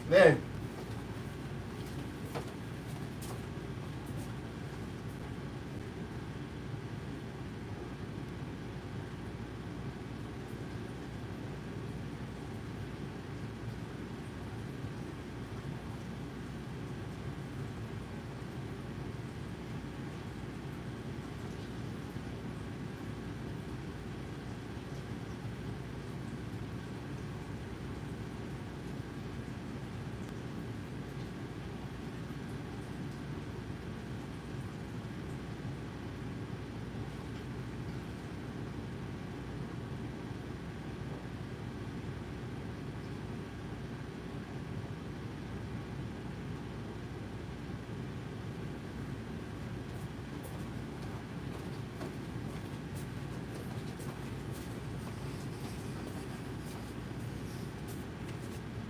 Man.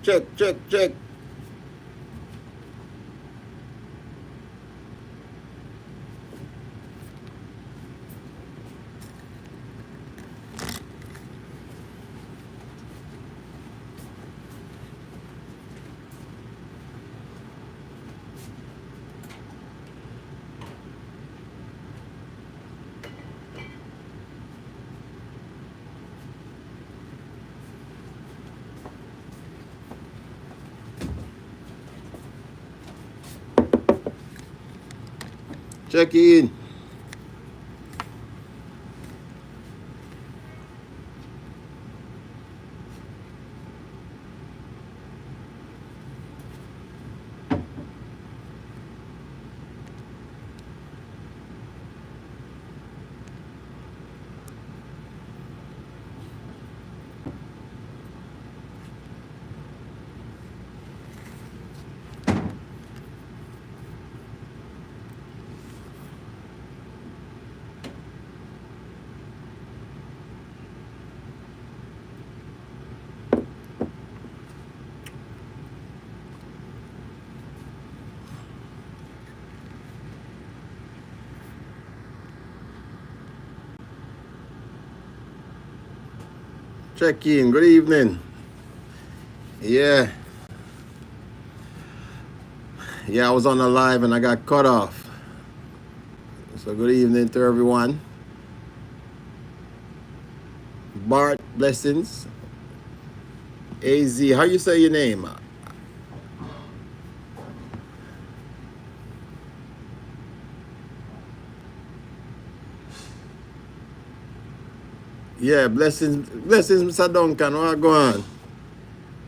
Check, check, check. Check in. Check in. Good evening. Yeah. Yeah, I was on a live and I got cut off. So good evening to everyone. Bart, blessings. AZ, how you say your name? Yeah, blessings, Mr. Duncan. What go on?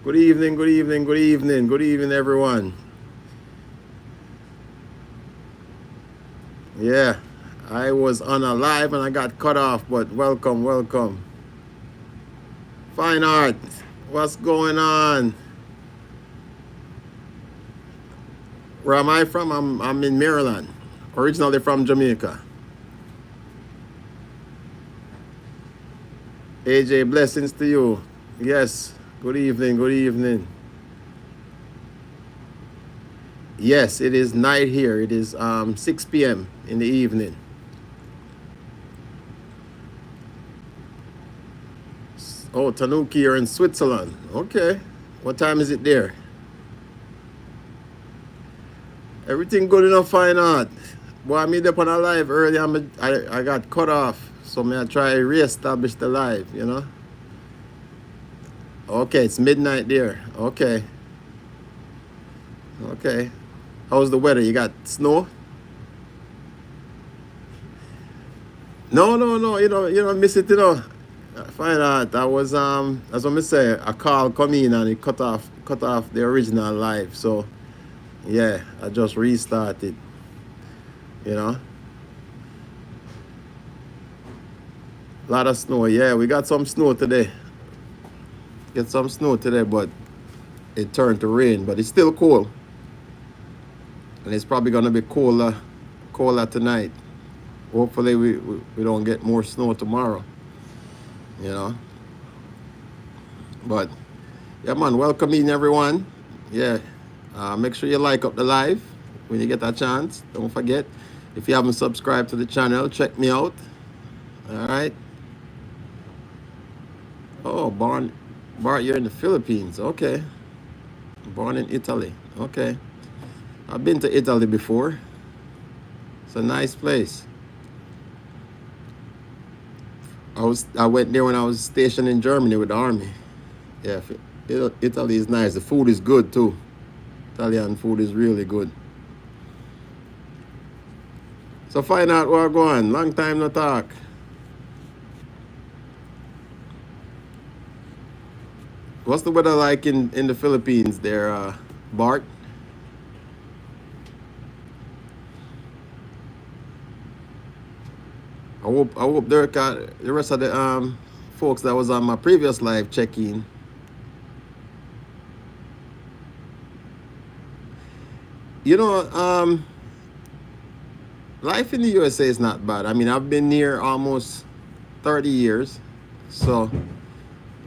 Good evening, good evening, good evening, good evening, everyone. Yeah, I was on a live and I got cut off, but welcome, welcome. Fine Art, what's going on? Where am I from? I'm in Maryland, originally from Jamaica. AJ, blessings to you. Yes, good evening, good evening. Yes, it is night here. It is 6 p.m. in the evening. Oh, Tanuki, you're in Switzerland. Okay. What time is it there? Everything good enough, Fine Art. Boy, I made up on a live earlier. I got cut off. So I try to re-establish the live, you know? Okay, it's midnight there. Okay. Okay. How's the weather? You got snow? No, no, no. You don't miss it, you know. Fine Art. I was as I say, a call come in and it cut off the original live. So yeah, I just restarted. You know. A lot of snow. Yeah, we got some snow today. Get some snow today, but it turned to rain. But it's still cold. And it's probably gonna be colder tonight. Hopefully we don't get more snow tomorrow. You know. But yeah, man, welcome in everyone. Yeah. Make sure you like up the live when you get a chance. Don't forget. If you haven't subscribed to the channel, check me out. All right. Oh, Bart, you're in the Philippines. Okay. Born in Italy. Okay. I've been to Italy before. It's a nice place. I went there when I was stationed in Germany with the army. Yeah, Italy is nice. The food is good too. Italian food is really good. So find out where I'm going. Long time no talk. What's the weather like in the Philippines there, Bart? I hope the rest of the folks that was on my previous live check-in. You know, life in the USA is not bad. I mean, I've been here almost 30 years. So,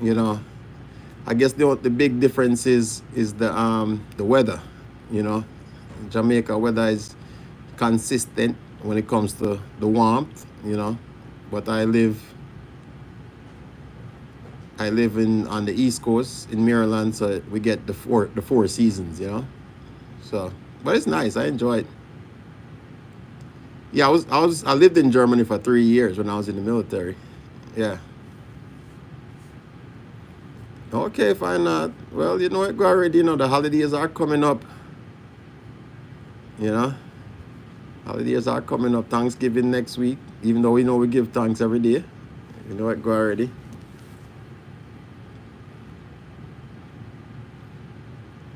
you know, I guess the big difference is the weather. You know, Jamaica weather is consistent when it comes to the warmth. You know, but I live in on the East Coast in Maryland, so we get the four seasons. You know, so but it's nice. I enjoy it. Yeah, I lived in Germany for 3 years when I was in the military. Yeah. Okay, fine. Well, you know what, go already. You know the holidays are coming up. You know, holidays are coming up. Thanksgiving next week. Even though we know we give thanks every day. You know what, go already.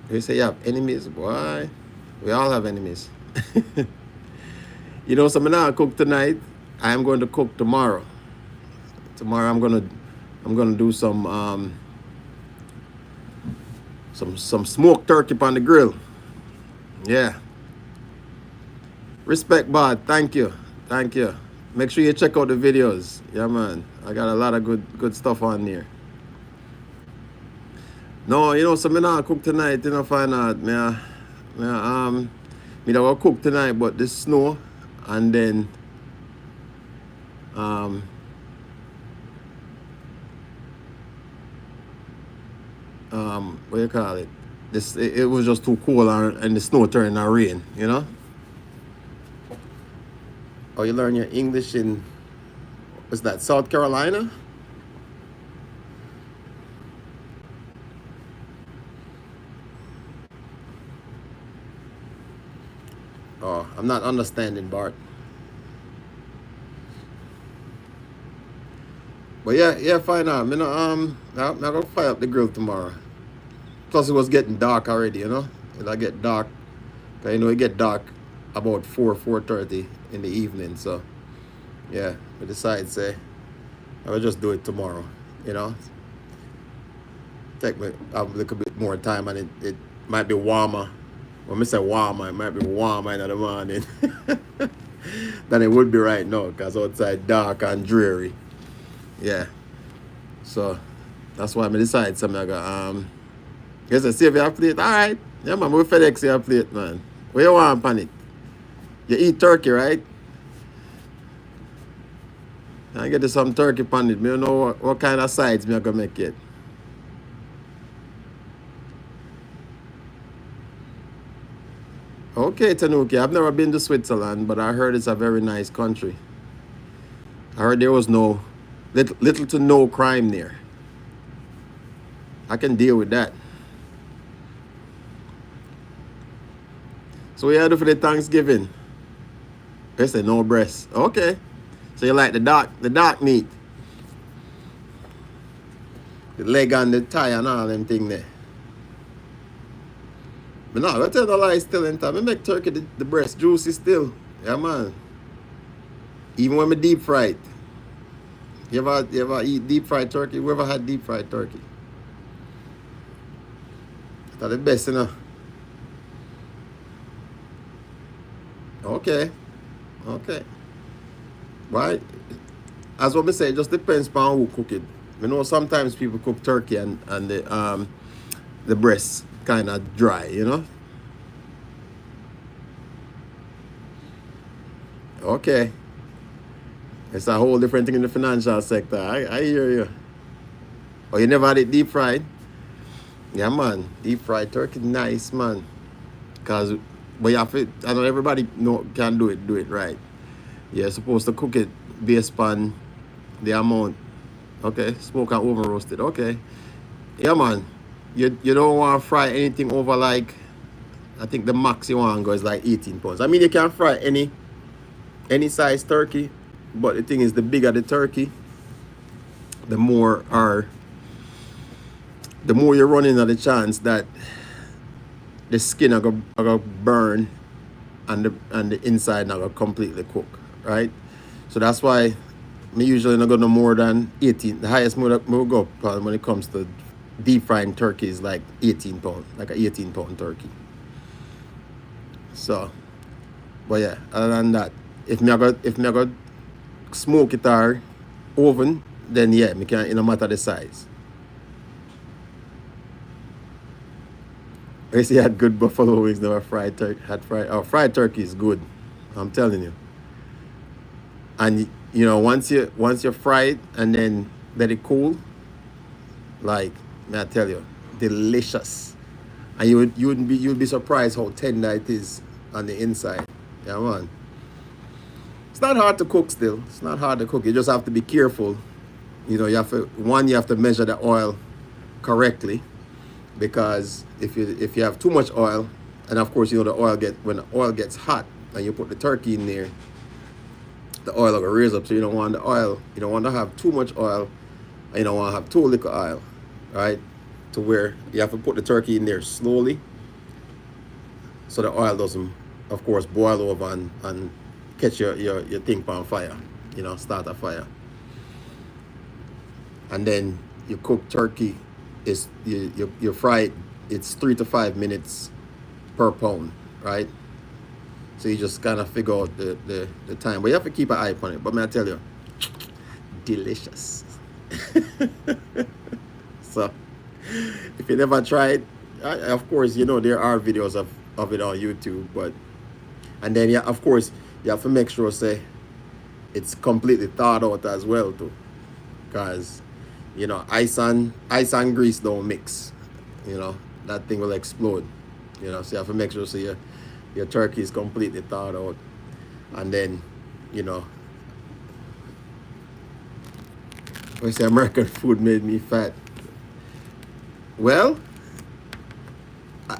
They say you have enemies, boy. We all have enemies. You know, so I'm not cook tonight. I am going to cook tomorrow. Tomorrow I'm gonna do some smoked turkey on the grill. Yeah. Respect, Bud. Thank you. Thank you. Make sure you check out the videos. Yeah, man. I got a lot of good stuff on there. No, you know, so me not cook tonight. You know, find out. Me don't go cook tonight, but the snow, and then what you call it? It was just too cold, and the snow turned to rain. You know. Oh, you learn your English in, was that South Carolina? Oh, I'm not understanding, Bart. But yeah, fine now. Me no, I'm gonna fire up the grill tomorrow. Plus, it was getting dark already, you know. It'll get dark. 'Cause you know it get dark about 4:30 in the evening. So yeah, we decide say I will just do it tomorrow. You know, take me a little bit more time, and it might be warmer. When I say warmer, it might be warmer in the morning than it would be right now, cause outside dark and dreary. Yeah. So that's why I decide something I go, guess I save your plate. Alright. Yeah man, we FedEx your plate, man. What you want on it? You eat turkey, right? I get you some turkey on it. Me don't know what kind of sides me I gonna make it. Okay, Tanuki. I've never been to Switzerland, but I heard it's a very nice country. I heard there was little to no crime there. I can deal with that. So what you do for the Thanksgiving? They say no breast. Okay. So you like the dark meat. The leg and the thigh and all them thing there. But no, I tell the lie still in time. I make turkey the breast juicy still. Yeah man. Even when I deep fried. You ever eat deep fried turkey? You ever had deep fried turkey? That's the best, you know. Okay. Okay. Right? As what I say, it just depends on who cook it. You know, sometimes people cook turkey and the breast kind of dry, you know. Okay. It's a whole different thing in the financial sector. I hear you. Oh, you never had it deep fried? Yeah, man. Deep fried turkey, nice, man. Cause, but you have to, I know everybody know can do it right. You're supposed to cook it based on the amount. Okay, smoke and over roasted. Okay, yeah, man. You don't want to fry anything over like, I think the max you want to go is like 18 pounds. I mean, you can fry any size turkey, but the thing is, the bigger the turkey, the more are the more you're running at the chance that the skin are gonna burn and the inside not gonna completely cook, right? So that's why me usually not go no more than 18. The highest me will go when it comes to deep frying turkey is like 18 pound, like a 18-pound turkey. So, but yeah, other than that, if me I go smoke it or oven, then yeah, me can, it no matter the size. I see had good buffalo wings, never fried turkey. Had fried. Oh, fried turkey is good. I'm telling you. And you know, once you fry it and then let it cool, like may I tell you, delicious. And you'd be surprised how tender it is on the inside. Yeah, man. It's not hard to cook. Still, it's not hard to cook. You just have to be careful. You know, you have to measure the oil correctly, because if you have too much oil, and of course you know when the oil gets hot and you put the turkey in there, the oil will raise up. So you don't want the oil. You don't want to have too much oil, and you don't want to have too little oil, right? To where you have to put the turkey in there slowly, so the oil doesn't, of course, boil over and catch your thing on fire. You know, start a fire, and then you cook turkey. Is you fry it. It's 3 to 5 minutes per pound, right? So you just kind of figure out the time, but you have to keep an eye on it. But may I tell you, delicious. So if you never tried, of course you know there are videos of it on YouTube, but and then yeah, of course you have to make sure say it's completely thawed out as well too, because you know ice and grease don't mix. You know that thing will explode. You know, so you have to make sure so your turkey is completely thawed out, and then you know, I say American food made me fat. Well,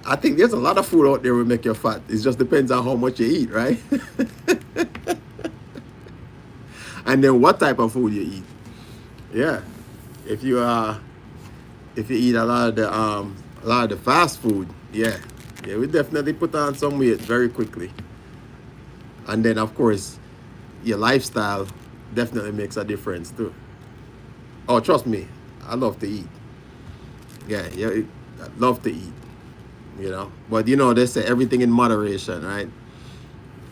I think there's a lot of food out there will make you fat. It just depends on how much you eat, right? And then what type of food you eat. Yeah, if you eat a lot of the fast food, yeah, we definitely put on some weight very quickly. And then of course, your lifestyle definitely makes a difference too. Oh, trust me, I love to eat. Yeah, I love to eat. You know, but you know they say everything in moderation, right?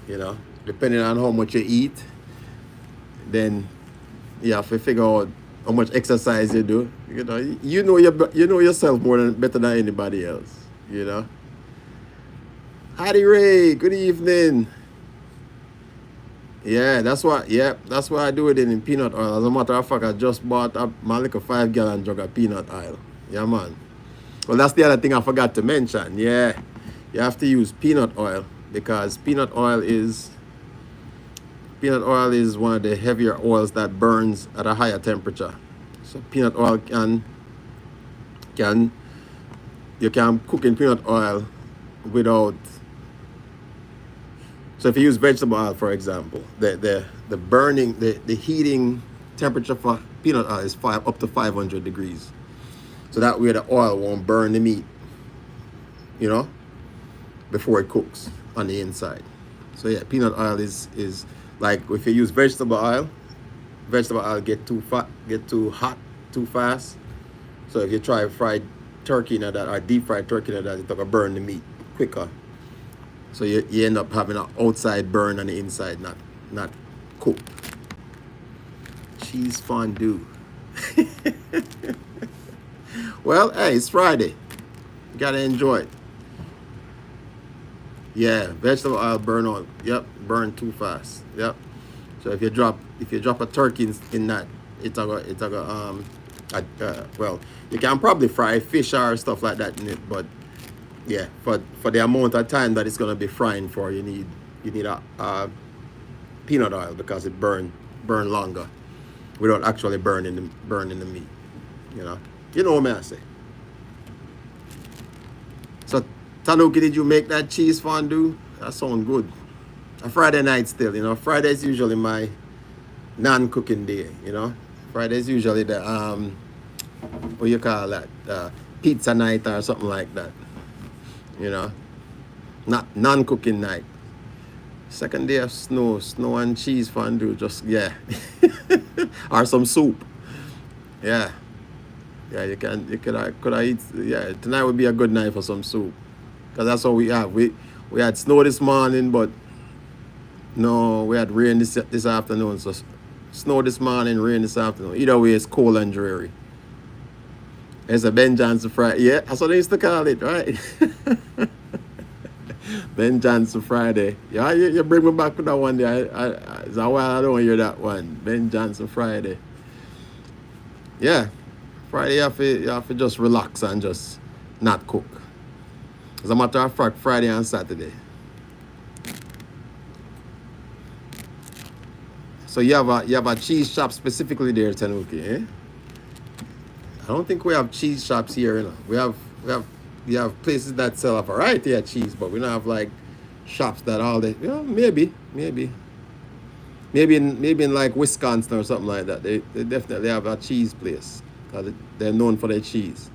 You know, depending on how much you eat, then you have to figure out how much exercise you do. You know yourself better than anybody else. You know. Howdy Ray, good evening. Yeah, that's why. Yeah, that's why I do it in peanut oil. As a matter of fact, I just bought up my little 5-gallon jug of peanut oil. Yeah, man. Well, that's the other thing I forgot to mention. Yeah, you have to use peanut oil because peanut oil is one of the heavier oils that burns at a higher temperature. So peanut oil can you can cook in peanut oil without. So if you use vegetable oil, for example, the burning the heating temperature for peanut oil is up to 500 degrees. So that way the oil won't burn the meat, you know, before it cooks on the inside. So yeah, peanut oil is like if you use vegetable oil get too hot too fast. So if you try fried turkey in that or deep fried turkey in that, it's gonna burn the meat quicker. So you end up having an outside burn and the inside not cooked. Cheese fondue. Well, hey, it's Friday. You gotta enjoy it. Yeah, vegetable oil burn out. Yep, burn too fast. Yep. So if you drop a turkey in that, it's a Well, you can probably fry fish or stuff like that in it, but yeah, for the amount of time that it's gonna be frying for, you need a peanut oil because it burn longer without actually burning the meat. You know, what I say. So, Tanuki, did you make that cheese fondue? That sounds good. A Friday night still, Friday is usually my non-cooking day. Friday is usually the what you call that, pizza night or something like that. You know, not non-cooking night. Second day of snow and cheese fondue, just yeah, or some soup. Yeah, yeah. You could eat. Yeah, tonight would be a good night for some soup, cause that's what we have. We had snow this morning, but no, we had rain this afternoon. So snow this morning, rain this afternoon. Either way, it's cold and dreary. It's a Ben Johnson Friday. Yeah, that's what they used to call it, right? Ben Johnson Friday. Yeah, you bring me back with that one day. It's a while I don't hear that one. Ben Johnson Friday. Yeah. Friday you have to just relax and just not cook. As a matter of fact, Friday and Saturday. So you have a cheese shop specifically there, Tanuki, eh? I don't think we have cheese shops here, We have places that sell a variety of cheese, but we don't have like shops that all day. Yeah, maybe in like Wisconsin or something like that. They definitely have a cheese place because they're known for their cheese.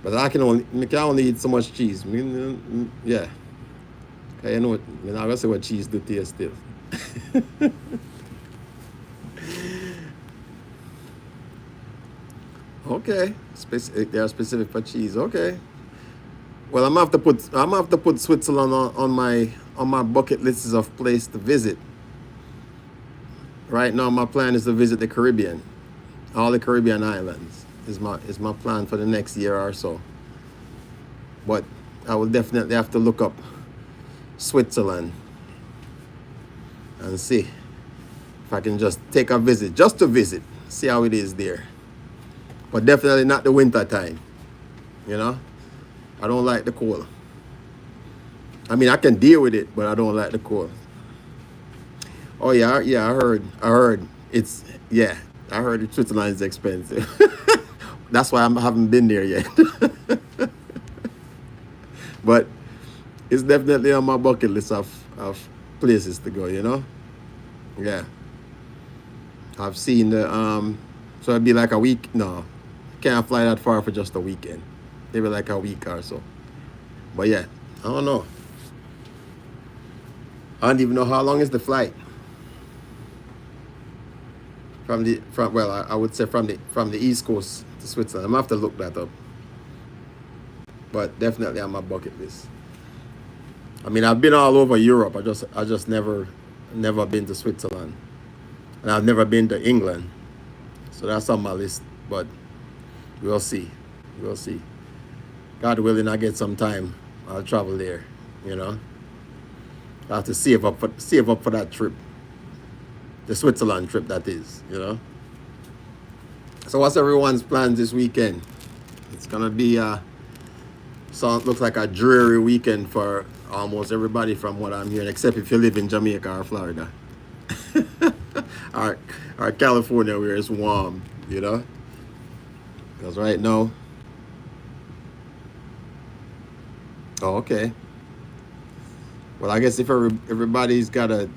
But I can only eat so much cheese. Yeah. Okay, I'm not gonna say what cheese do taste still. Okay, they are specific for cheese. Okay. Well, I'm gonna have to put Switzerland on my bucket list of place to visit. Right now, my plan is to visit the Caribbean, all the Caribbean islands. Is my plan for the next year or so. But I will definitely have to look up Switzerland and see if I can just take a visit, just to visit, see how it is there. But definitely not the winter time. You know, I don't like the cold. I mean, I can deal with it, but I don't like the cold. Oh yeah. I heard it's yeah. I heard Switzerland is expensive. That's why I haven't been there yet. But it's definitely on my bucket list of places to go. Yeah. I've seen so it'd be like a week. No, can't fly that far for just a weekend. Maybe like a week or so. But yeah, I don't know. I don't even know how long is the flight I would say from the East Coast to Switzerland. I'm gonna have to look that up. But definitely on my bucket list. I mean, I've been all over Europe. I just never been to Switzerland, and I've never been to England. So that's on my list. But we'll see. We'll see. God willing, I get some time. I'll travel there. I have to save up for that trip, the Switzerland trip that is. So what's everyone's plans this weekend? It's gonna be so it looks like a dreary weekend for almost everybody from what I'm hearing, except if you live in Jamaica or Florida. or California where it's warm, Because right now. Oh, okay. Well, I guess if everybody's got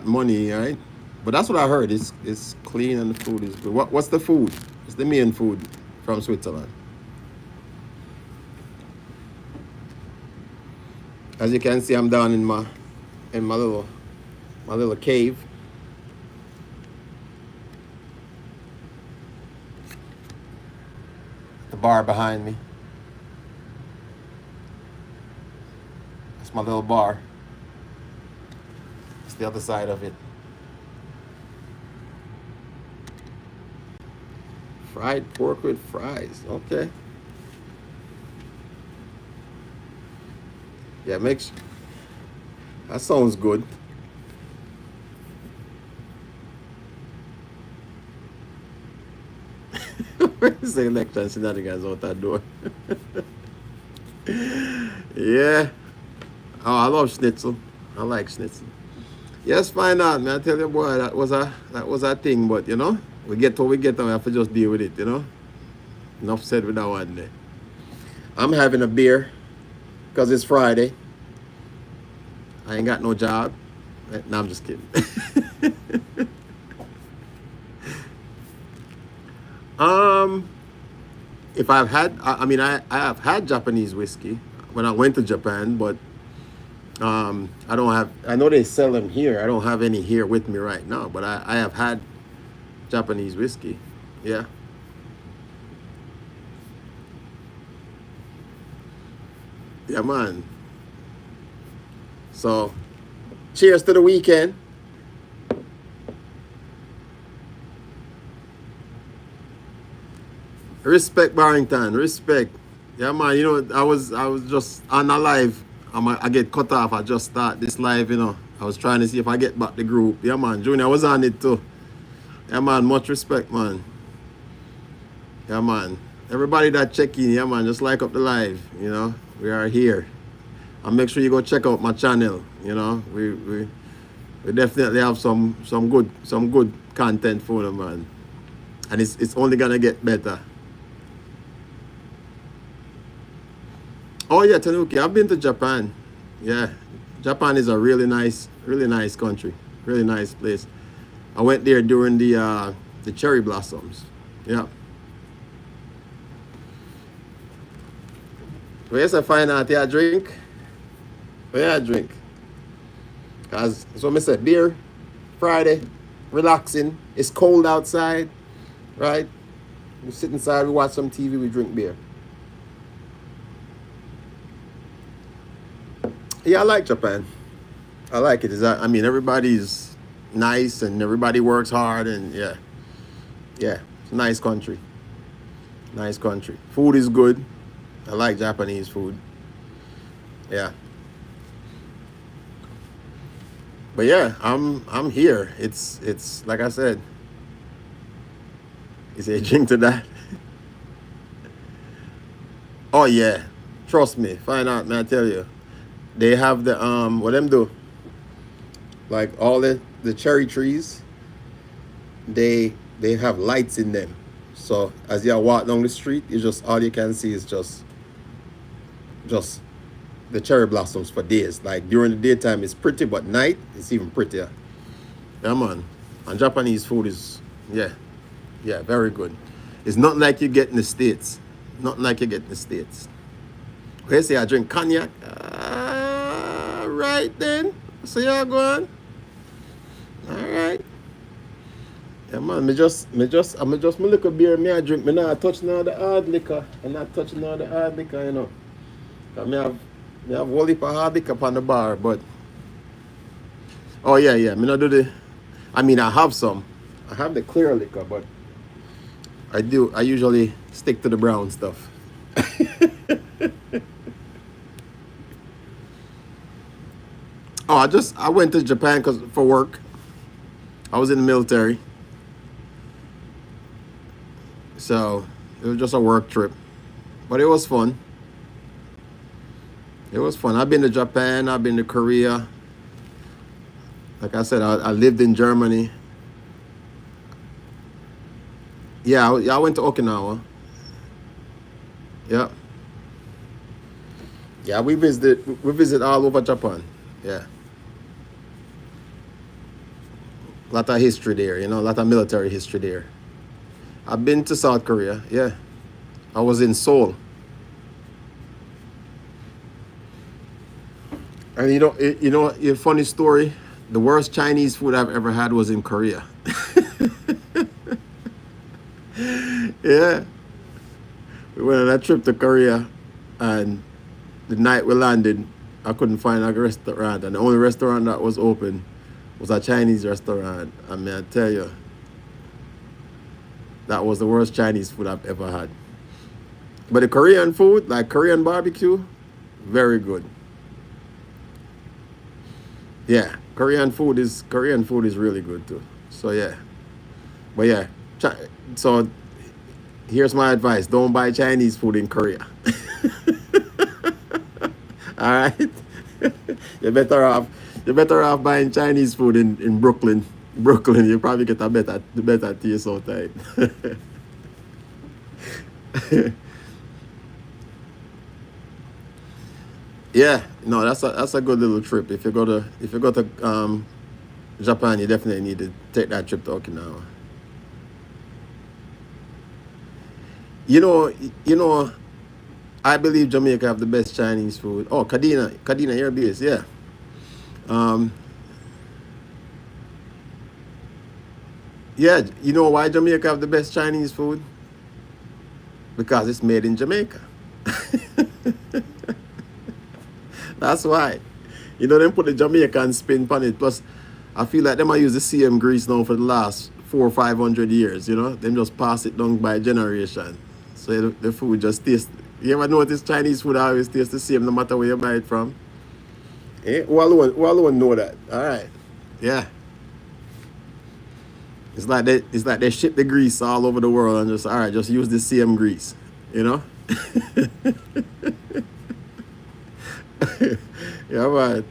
money, right? But that's what I heard. It's clean and the food is good. What's the food? What's the main food from Switzerland? As you can see, I'm down in my little cave. The bar behind me. That's my little bar. It's the other side of it. Fried pork with fries. Okay. Yeah, that sounds good. Selection shenanigans out that door. Yeah. Oh, I love schnitzel. I like schnitzel. Yes, fine art, man. I tell you, boy, that was a thing, but we get what we get and we have to just deal with it, Enough said with that one there. I'm having a beer because it's Friday. I ain't got no job. No, I'm just kidding. um, if I've had, I mean, I have had Japanese whiskey when I went to Japan, but I don't have. I know they sell them here. I don't have any here with me right now, but I have had Japanese whiskey. Yeah, yeah, man. So, cheers to the weekend. Respect Barrington, respect. Yeah, man. I was just on a live. I get cut off. I just start this live. I was trying to see if I get back the group. Yeah, man. Junior was on it too. Yeah, man. Much respect, man. Yeah, man. Everybody that check in, yeah, man. Just like up the live. We are here. And make sure you go check out my channel. We definitely have some good content for them, man. And it's only gonna get better. Oh yeah, Tanuki, I've been to Japan. Yeah, Japan is a really nice country, really nice place. I went there during the cherry blossoms. Yeah. Where's a fine art? Yeah, drink. Where I drink? Cause so I said beer, Friday, relaxing. It's cold outside, right? We sit inside, we watch some TV, we drink beer. Yeah, I like Japan. I like it. I mean, everybody's nice and everybody works hard and yeah, it's a nice country. Nice country. Food is good. I like Japanese food. Yeah. But yeah, I'm here. It's like I said. You say drink to that. Oh yeah. Trust me. Find out, man, I tell you. They have the what them do? Like all the cherry trees, they have lights in them. So as you walk down the street, you just all you can see is just the cherry blossoms for days. Like during the daytime it's pretty, but night it's even prettier. Yeah, man. And Japanese food is yeah, very good. It's not like you get in the States. Not like you get in the States. Where say I drink cognac? Right then. So y'all go on. All right. Yeah, man. Me liquor beer. Me I drink. Me not touch none of the hard liquor. I'm not touching none of the hard liquor. 'Cause me have whole heap of hard liquor upon the bar, but oh yeah. Me not do the. I mean, I have some. I have the clear liquor, but I usually stick to the brown stuff. Oh, I went to Japan for work. I was in the military, so it was just a work trip, but it was fun. It was fun. I've been to Japan. I've been to Korea. Like I said, I lived in Germany. Yeah, I went to Okinawa. Yeah, yeah. We visit all over Japan. Yeah, a lot of history there. A lot of military history there. I've been to South Korea. Yeah, I was in Seoul. And a funny story. The worst Chinese food I've ever had was in Korea. Yeah, we went on a trip to Korea, and the night we landed, I couldn't find a restaurant, and the only restaurant that was open was a Chinese restaurant. I mean, I tell you, that was the worst Chinese food I've ever had. But the Korean food, like Korean barbecue, very good. Yeah, Korean food is really good too. So yeah, but yeah, so Here's my advice: don't buy Chinese food in Korea. All right, you're better off. You're better off buying Chinese food in Brooklyn. Brooklyn, you probably get a better taste outside. Yeah, no, that's a good little trip. If you go to Japan, you definitely need to take that trip to Okinawa. You know, you know, I believe Jamaica have the best Chinese food. Oh, Kadena, your base, yeah. Um, yeah, you know why Jamaica have the best Chinese food? Because it's made in Jamaica. That's why. You know, them put the Jamaican spin on it. Plus, I feel like them I use the same grease now for the last 400 or 500 years. You know, them just pass it down by generation. So the food just tastes. You ever notice Chinese food always tastes the same no matter where you buy it from? Eh? Who alone know that? All right. Yeah. It's like they ship the grease all over the world and just all right, just use the same grease. You know? Yeah, man.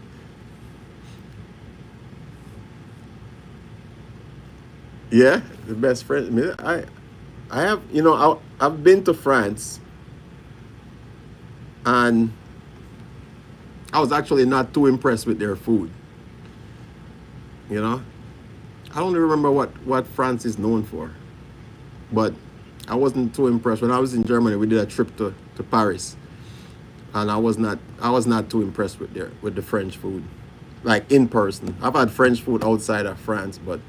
Yeah, the best friend. I mean, I have, I've been to France and I was actually not too impressed with their food. You know, I don't remember what France is known for, but I wasn't too impressed. When I was in Germany, we did a trip to Paris, and I was not too impressed with the French food, like in person. I've had French food outside of France, but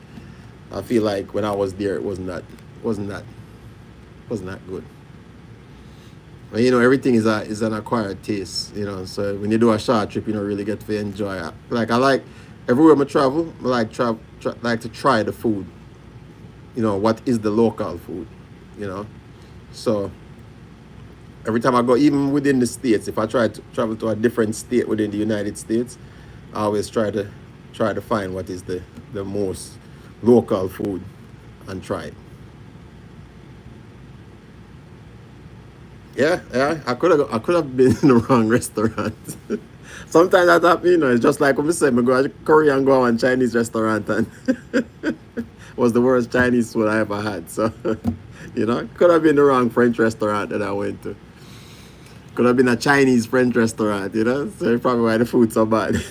I feel like when I was there, it wasn't that wasn't that good. But everything is an acquired taste. So when you do a short trip, you don't really get to enjoy it. Like I like everywhere I travel, I like to try the food. What is the local food? You know, so every time I go, even within the states, if I try to travel to a different state within the United States, I always try to find what is the most local food and try it. Yeah, yeah. I could have been in the wrong restaurant. Sometimes that happens, it's just like when we say, I go to Korea and go on Chinese restaurant and was the worst Chinese food I ever had. So, could have been the wrong French restaurant that I went to. Could have been a Chinese French restaurant. So probably why the food's so bad.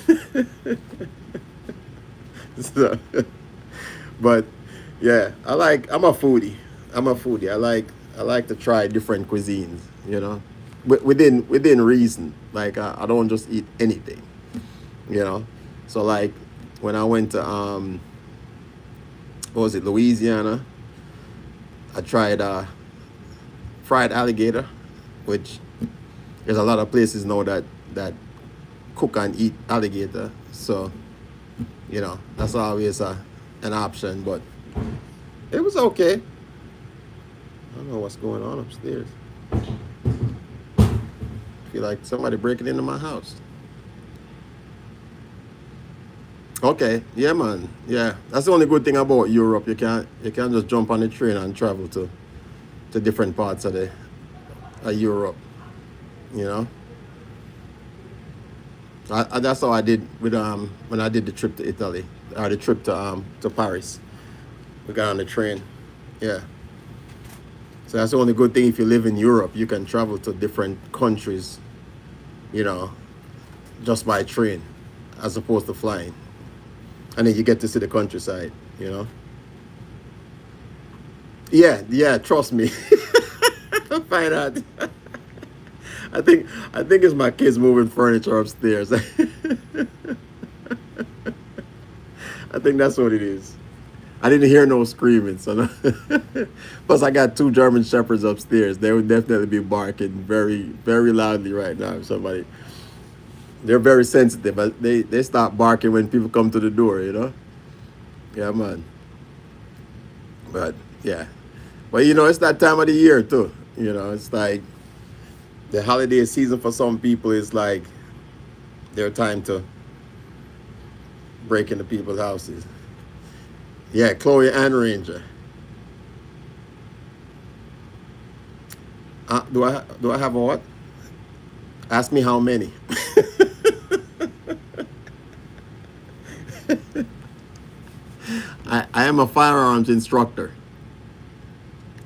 So, but yeah, I'm a foodie. I like to try different cuisines. Within reason. Like I don't just eat anything. You know. So like when I went to what was it, Louisiana, I tried fried alligator, which there's a lot of places now that cook and eat alligator. So, that's always an option, but it was okay. I don't know what's going on upstairs. Feel like somebody breaking into my house. Okay, yeah, man. Yeah, that's the only good thing about Europe. You can't just jump on the train and travel to different parts of Europe. You know, that's how I did with when I did the trip to Italy or the trip to Paris. We got on the train. Yeah. So that's the only good thing if you live in Europe, you can travel to different countries, you know, just by train, as opposed to flying. And then you get to see the countryside. Yeah, yeah, trust me. Find out. I think it's my kids moving furniture upstairs. I think that's what it is. I didn't hear no screaming, so no. Plus I got two German shepherds upstairs. They would definitely be barking very, very loudly right now. If somebody, they're very sensitive, but they start barking when people come to the door. Yeah, man. But yeah, but it's that time of the year too. It's like the holiday season for some people is like their time to break into people's houses. Yeah, Chloe and Ranger. Do I have a what? Ask me how many. I am a firearms instructor.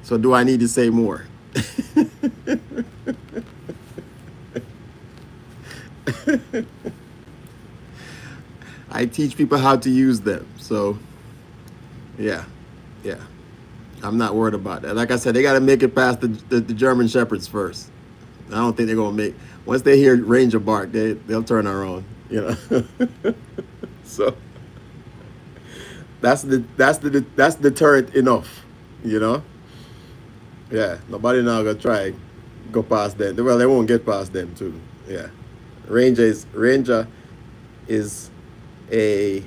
So do I need to say more? I teach people how to use them. So yeah, yeah. I'm not worried about that. Like I said, they got to make it past the German Shepherds first. I don't think they're gonna make. Once they hear Ranger bark, they'll turn around. You know. So that's deterrent enough. You know. Yeah. Nobody now gonna try go past them. Well, they won't get past them too. Yeah. Ranger is a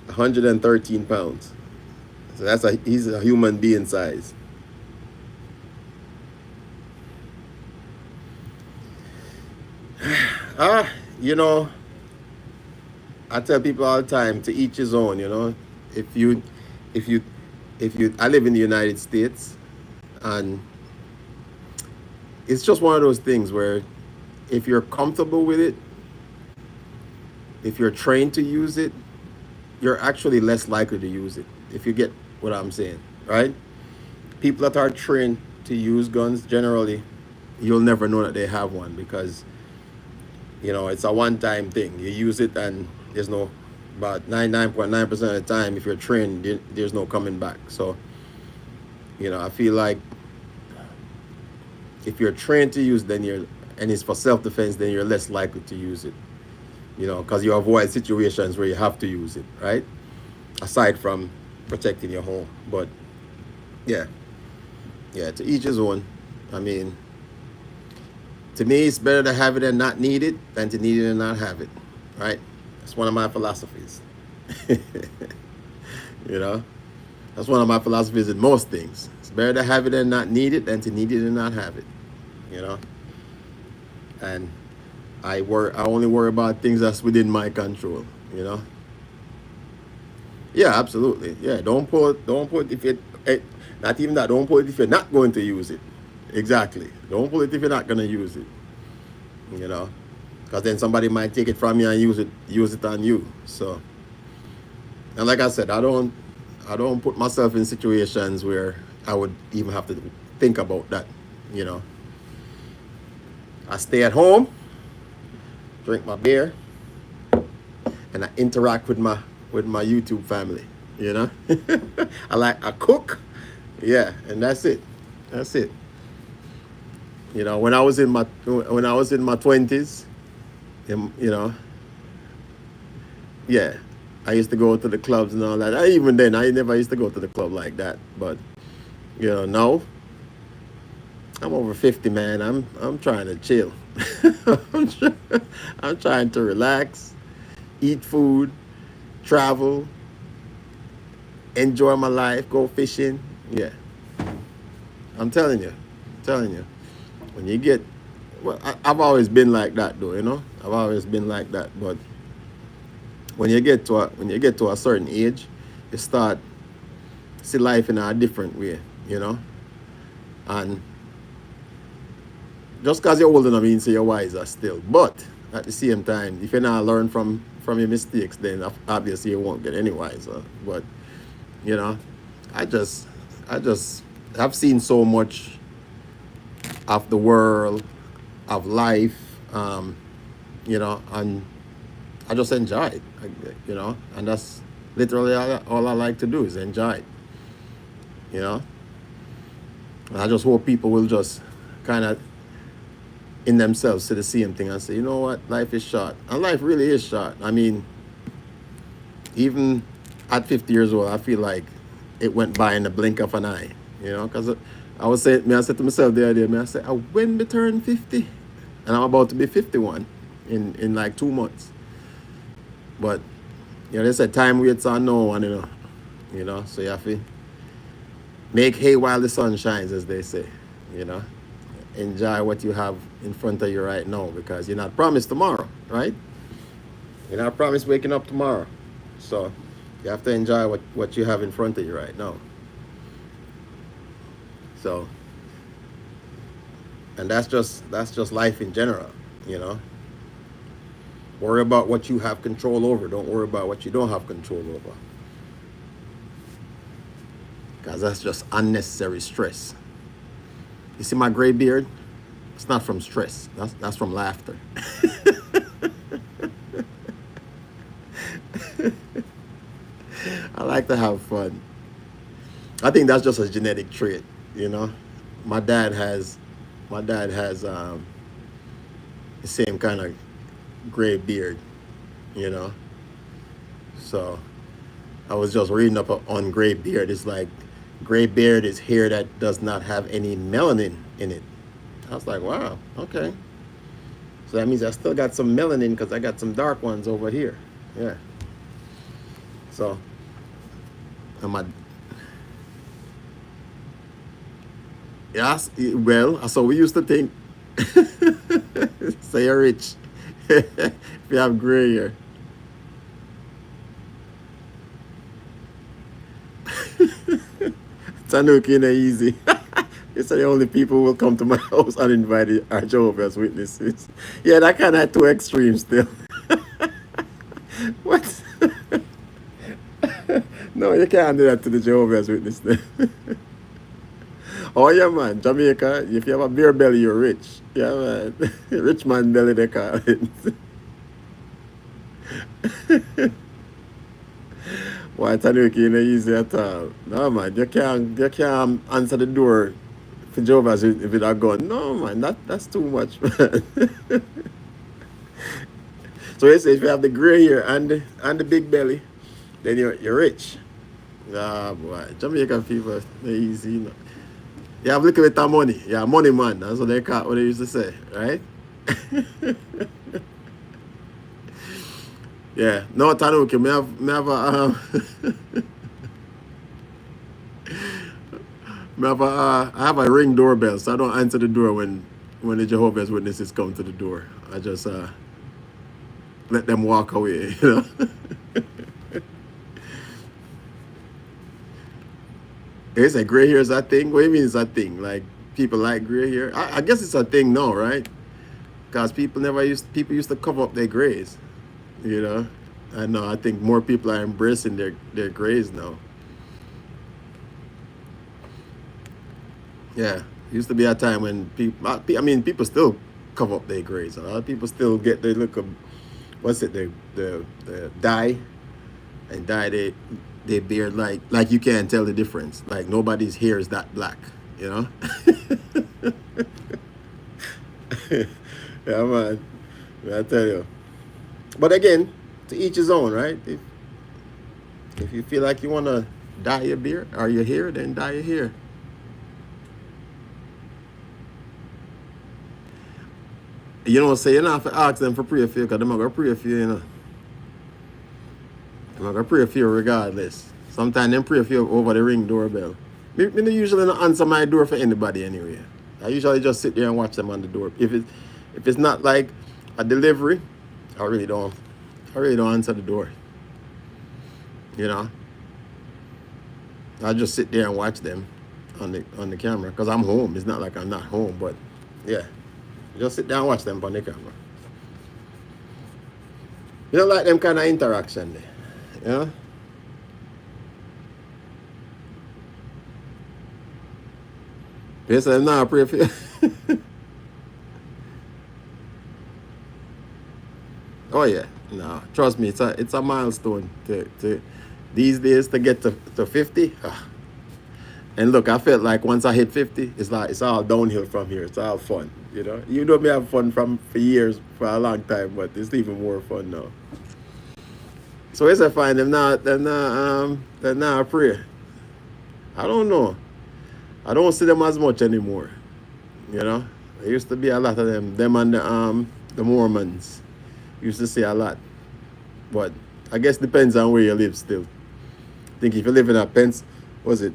113 pounds. So he's a human being size. Ah, you know, I tell people all the time to each his own. You know, if you, if you, I live in the United States, and it's just one of those things where if you're comfortable with it, if you're trained to use it, you're actually less likely to use it. If you get what I'm saying, right? People that are trained to use guns generally, you'll never know that they have one because it's a one-time thing. You use it and there's no, about 99.9% of the time, if you're trained, there's no coming back. So, I feel like if you're trained to use, and it's for self-defense, then you're less likely to use it. Because you avoid situations where you have to use it, right? Aside from protecting your home. But yeah, to each his own. I mean, to me, it's better to have it and not need it than to need it and not have it, right? That's one of my philosophies. you know, that's one of my philosophies in most things. It's better to have it and not need it than to need it and not have it. And I only worry about things that's within my control. Yeah, absolutely. Yeah, don't put if not even that. Don't put it if you're not going to use it. Exactly. Don't put it if you're not going to use it. Because then somebody might take it from you and use it on you. So, and like I said, I don't put myself in situations where I would even have to think about that. I stay at home, drink my beer, and I interact with my YouTube family. I cook, yeah, and that's it. That's it. When I was in my 20s, yeah, I used to go to the clubs and all that. Even then, I never used to go to the club like that. But now I'm over 50, man. I'm trying to chill. I'm trying to relax, eat food, travel, enjoy my life, go fishing. Yeah, I'm telling you. When you get, well, I've always been like that, though. I've always been like that. But when you get to a certain age, you start see life in a different way. And just because you're old enough means you're wiser still. But at the same time, if you not learn from your mistakes, then obviously you won't get any wiser. But I just have seen so much of the world, of life, and I just enjoy it, and that's literally all I like to do is enjoy it, and I just hope people will just kind of in themselves say the same thing and say, you know what, life is short, and life really is short. I mean, even at 50 years old, I feel like it went by in the blink of an eye, because I said to myself the other day, I said, when we turn 50, and I'm about to be 51 in like 2 months. But they said time waits on no one, so you have to make hay while the sun shines, as they say. Enjoy what you have in front of you right now, because you're not promised tomorrow, right? You're not promised waking up tomorrow. So you have to enjoy what you have in front of you right now. So, And that's just life in general, you know. Worry about what you have control over. Don't worry about what you don't have control over. Because that's just unnecessary stress. You see my gray beard? It's not from stress. That's from laughter. I like to have fun. I think that's just a genetic trait, you know. My dad has the same kind of gray beard, you know. So I was just reading up on gray beard. It's like gray beard is hair that does not have any melanin in it. I was like, wow, okay. So that means I still got some melanin because I got some dark ones over here. Yeah. So, and my, yes, well, so we used to think, say you're rich if you have gray hair. Tanuki ain't easy. It's the only people who will come to my house uninvited are Jehovah's Witnesses. Yeah, that kind of two extremes still. What? No, you can't do that to the Jehovah's Witness then. Oh yeah, man, Jamaica. If you have a beer belly, you're rich. Yeah, man. Rich man belly, they call it. Why Tanuki ain't easy at all? No, man, you can't answer the door for Jehovah's if it are gone. No, man, that's too much, man. So they say if you have the gray hair and the big belly, then you're rich. Ah, boy, Jamaican people, they easy, you know. You have a little bit of money. Yeah, money man. That's what they used to say, right? Yeah. No, Tanuki, I have a ring doorbell, so I don't answer the door when the Jehovah's Witnesses come to the door. I just let them walk away, you know. They say gray hair is a thing. What do you mean it's a thing? Like people like gray hair? I guess it's a thing now, right? Because people used to cover up their grays, you know. I know. I think more people are embracing their grays now. Yeah, used to be a time when people still cover up their grays. A lot of people still get their look of what's it, the dye and dye they beard like you can't tell the difference. Like nobody's hair is that black, you know. Yeah, man. I tell you. But again, to each his own, right? If you feel like you want to dye your beard or your hair, then dye your hair. You know, say you don't have to ask them for prayer for you because they're not going to pray for you, you know. They're not going to pray for you regardless. Sometimes they pray for you over the ring doorbell. Me usually don't answer my door for anybody anyway. I usually just sit there and watch them on the door. If it's not like a delivery, I really don't answer the door. You know, I just sit there and watch them on the camera because I'm home. It's not like I'm not home, but yeah, just sit there and watch them on the camera. You don't like them kind of interaction there, you know? Yes, I'm not pray for you. Oh yeah, no, trust me, it's a milestone to these days to get to 50. And look, I felt like once I hit 50, it's like it's all downhill from here. It's all fun, you know. You know me have fun for years, for a long time, but it's even more fun now. So as I find them not pray. I don't know. I don't see them as much anymore. You know, there used to be a lot of them. Them and the Mormons used to say a lot, but I guess depends on where you live. Still, I think if you live in a was it?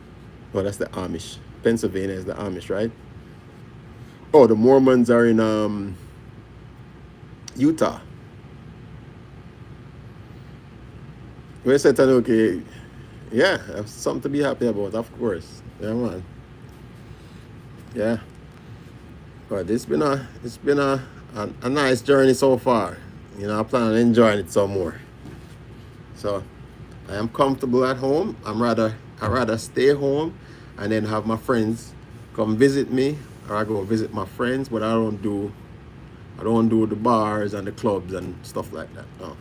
Oh, that's the Amish. Pennsylvania is the Amish, right? Oh, the Mormons are in Utah. We said, okay, yeah, that's something to be happy about, of course. Yeah, man. Yeah. But it's been a nice journey so far. I plan on enjoying it some more. So I am comfortable at home. I rather stay home and then have my friends come visit me, or I go visit my friends. But I don't do the bars and the clubs and stuff like that. No.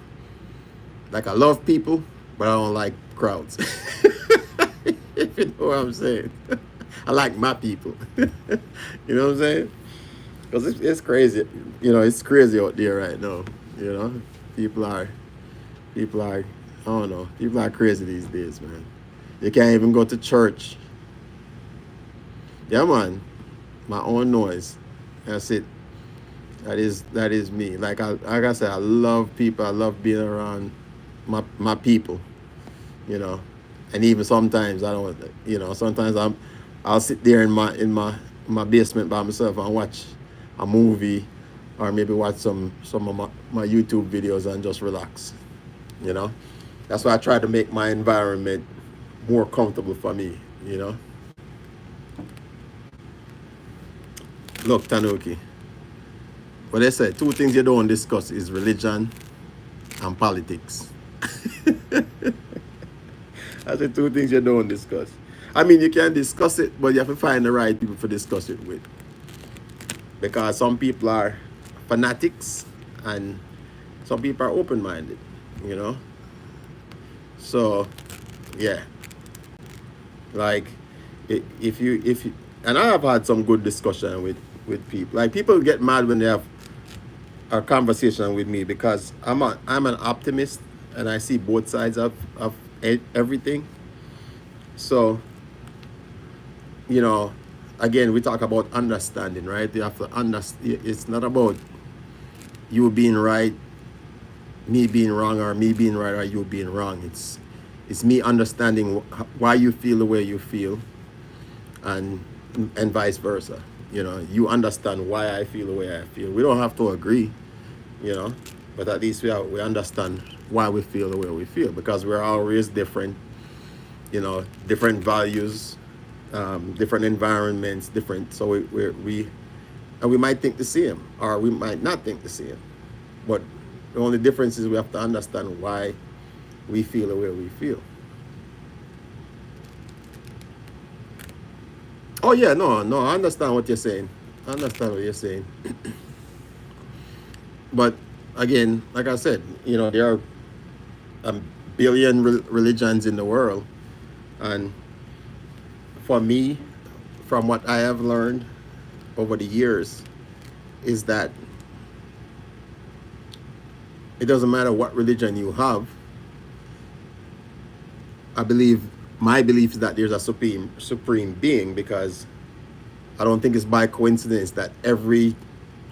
Like I love people, but I don't like crowds. If you know what I'm saying. I like my people. You know what I'm saying? Because it's crazy. It's crazy out there right now. You know, people are people are I don't know. People are crazy these days, man. You can't even go to church. Yeah, man. My own noise. That's it. That is me. Like I said, I love people. I love being around my people. You know, and even sometimes I don't. Sometimes I'll sit there in my basement by myself and watch a movie, or maybe watch some of my YouTube videos and just relax. You know, that's why I try to make my environment more comfortable for me. You know, look, Tanuki. What they say, two things you don't discuss is religion and politics. That's the two things you don't discuss. I mean, you can discuss it, but you have to find the right people to discuss it with. Because some people are fanatics and some people are open minded, you know? So, yeah. Like, if you, and I have had some good discussion with people. Like, people get mad when they have a conversation with me because I'm an optimist and I see both sides of everything. So, you know, again, we talk about understanding, right? You have to understand. It's not about you being right, me being wrong, or me being right or you being wrong. It's me understanding why you feel the way you feel, and vice versa. You understand why I feel the way I feel. We don't have to agree, you know, but at least we understand why we feel the way we feel, because we're always different, different values, different environments, different. So we might think the same, or we might not think the same. But the only difference is we have to understand why we feel the way we feel. Oh yeah, no, no, I understand what you're saying. I understand what you're saying. But again, like I said, there are a billion religions in the world, and for me, from what I have learned over the years, is that it doesn't matter what religion you have. I believe my belief is that there's a supreme being, because I don't think it's by coincidence that every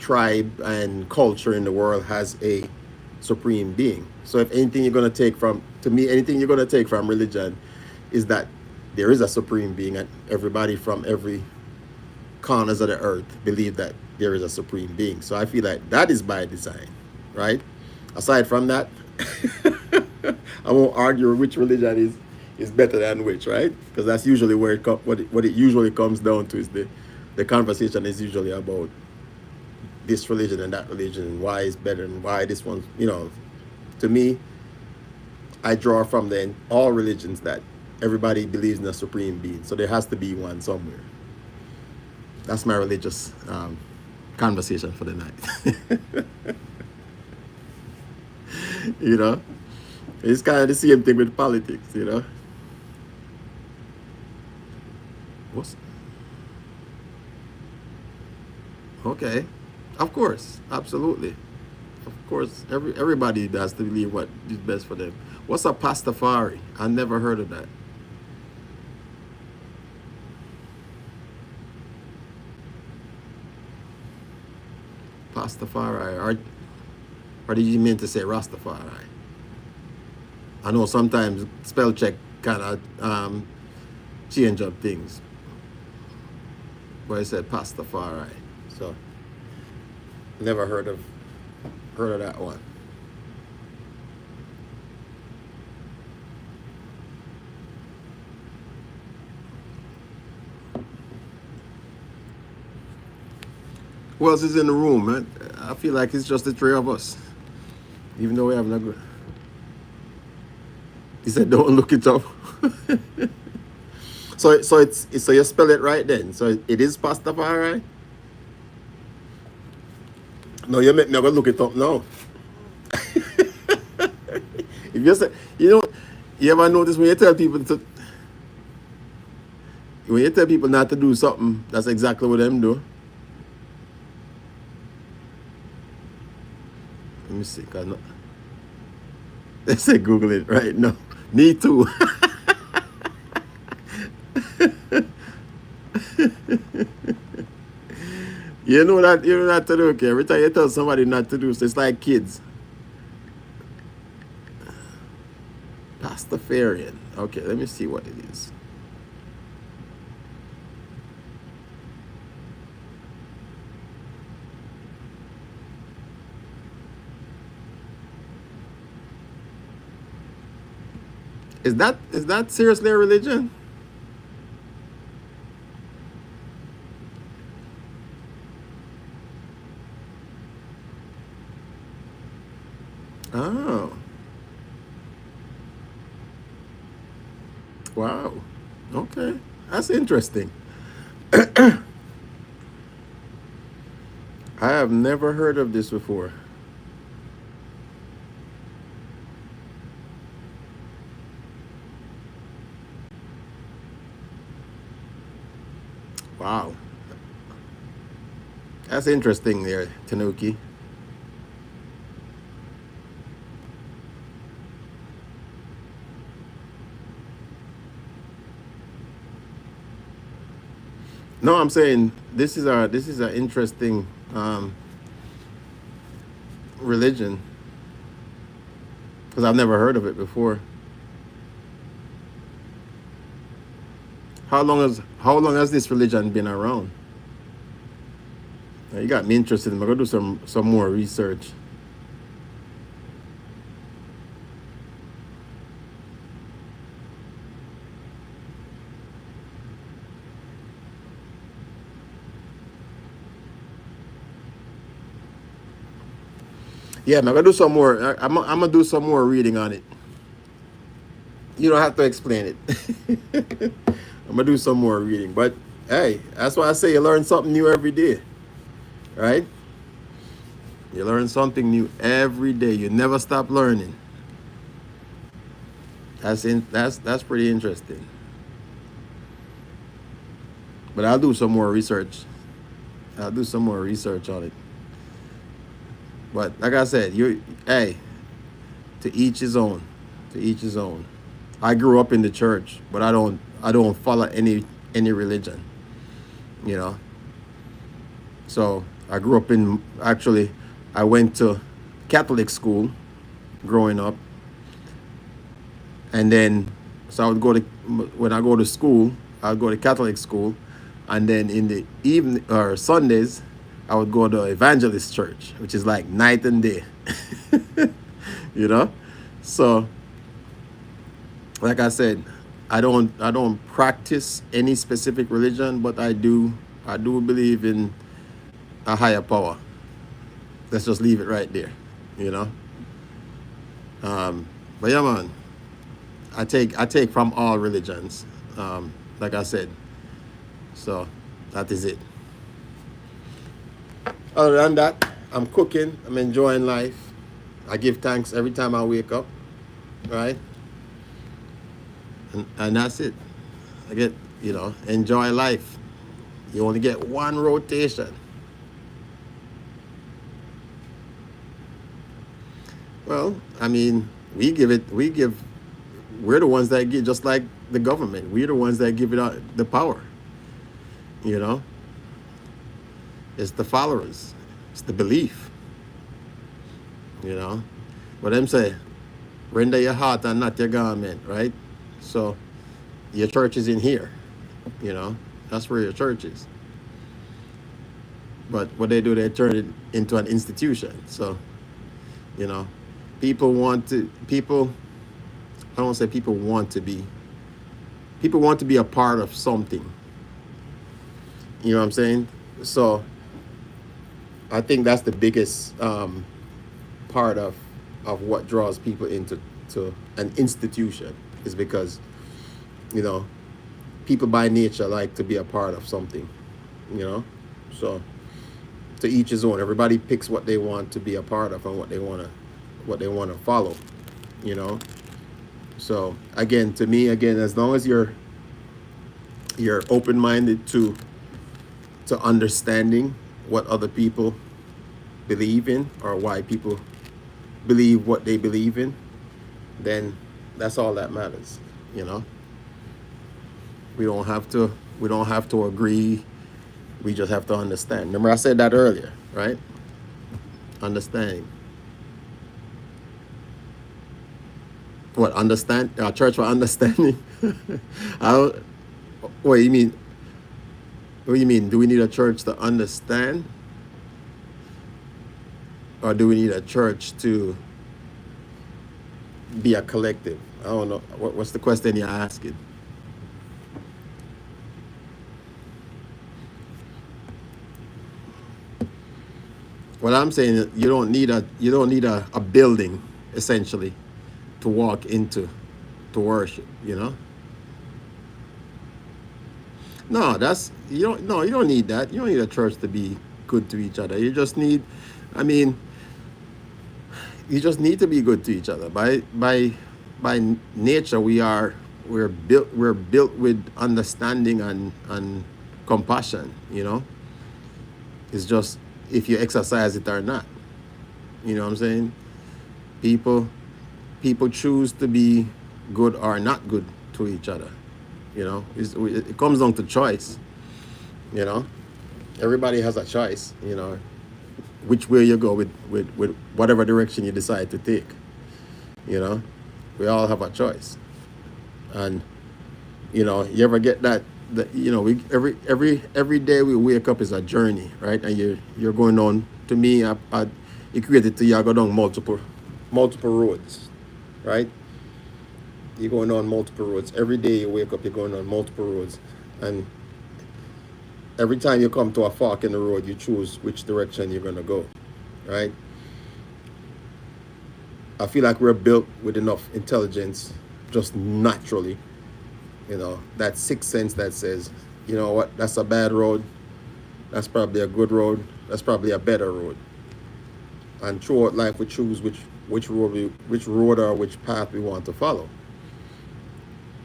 tribe and culture in the world has a supreme being. So if anything you're going to take from, to me, anything you're going to take from religion is that there is a supreme being, and everybody from every corners of the earth believe that there is a supreme being. So I feel like that is by design, right? Aside from that, I won't argue which religion is better than which, right? Because that's usually where what it usually comes down to, is the conversation is usually about this religion and that religion, and why it's better and why this one. To me, I draw from all religions that everybody believes in a supreme being, so there has to be one somewhere. That's my religious conversation for the night. you know, it's kind of the same thing with politics. What's okay? Of course, absolutely. Of course, everybody has to believe what is best for them. What's a pastafari? I never heard of that. Pastafari, or did you mean to say Rastafari? I know sometimes spell check kind of change up things, but I said Pastafari, so never heard of that one. Who else is in the room, man? I feel like it's just the three of us, even though we have no. He said, "Don't look it up." So you spell it right then. So it is Pastafari. No, you make me go look it up now. If you say, you ever notice when you tell people not to do something, that's exactly what them do. Let me see, cause no, they say Google it right now. Me too. You know not to do. Okay, every time you tell somebody not to do, so it's like kids. Pastafarian. Okay, let me see what it is. Is that seriously a religion? Oh, wow. Okay, that's interesting. I have never heard of this before. Wow, that's interesting there, Tanuki. No, I'm saying this is a interesting religion because I've never heard of it before. How long has this religion been around? You got me interested. I'm gonna do some more research. Yeah, I'm gonna do some more. I'm gonna do some more reading on it. You don't have to explain it. I'm gonna do some more reading, but hey, that's why I say you learn something new every day, right? You learn something new every day. You never stop learning. That's pretty interesting. But I'll do some more research. I'll do some more research on it. But like I said, hey, to each his own. To each his own. I grew up in the church, but I don't follow any religion, you know. So I grew up in actually I went to Catholic school growing up, and then so I would go to when I go to school, I would go to Catholic school, and then in the evening or Sundays, I would go to Evangelist church, which is like night and day, you know. So like I said, I don't practice any specific religion, but I do believe in a higher power. Let's just leave it right there, you know. But yeah, man, I take from all religions, like I said. So that is it. Other than that, I'm cooking. I'm enjoying life. I give thanks every time I wake up, right? And that's it. I get, enjoy life. You only get one rotation. Well, I mean, we're the ones that give, just like the government, we're the ones that give it out the power, you know? It's the followers, it's the belief, you know? But them say, render your heart and not your garment, right? So your church is in here, you know? That's where your church is. But what they do, they turn it into an institution. So, you know, people, I don't say people want to be a part of something. You know what I'm saying? So I think that's the biggest part of what draws people into to an institution is because you know people by nature like to be a part of something, you know. So to each his own. Everybody picks what they want to be a part of and what they want to follow, you know. So again, to me, again, as long as you're open minded to understanding what other people believe in or why people believe what they believe in, then that's all that matters, you know. We don't have to agree. We just have to understand. Remember I said that earlier, right? Understanding. What understand? Our church for understanding. I don't, what you mean? What do you mean? Do we need a church to understand, or do we need a church to be a collective? I don't know. What's the question you're asking? What I'm saying is you don't need a building essentially to walk into to worship. You know. No, you don't need that. You don't need a church to be good to each other. You just need, I mean, you just need to be good to each other. By nature, we're built with understanding and compassion. You know, it's just if you exercise it or not. You know what I'm saying? People people choose to be good or not good to each other. You know, it comes down to choice. You know, everybody has a choice. You know, which way you go with whatever direction you decide to take. You know, we all have a choice, and you ever get that we every day we wake up is a journey, right? And you're going on. To me, I equate it to you go down multiple roads, right? You're going on multiple roads every day. You wake up, you're going on multiple roads, and every time you come to a fork in the road, you choose which direction you're gonna go, right? I feel like we're built with enough intelligence, just naturally, that sixth sense that says, you know what, that's a bad road, that's probably a good road, that's probably a better road. And throughout life, we choose which road or which path we want to follow.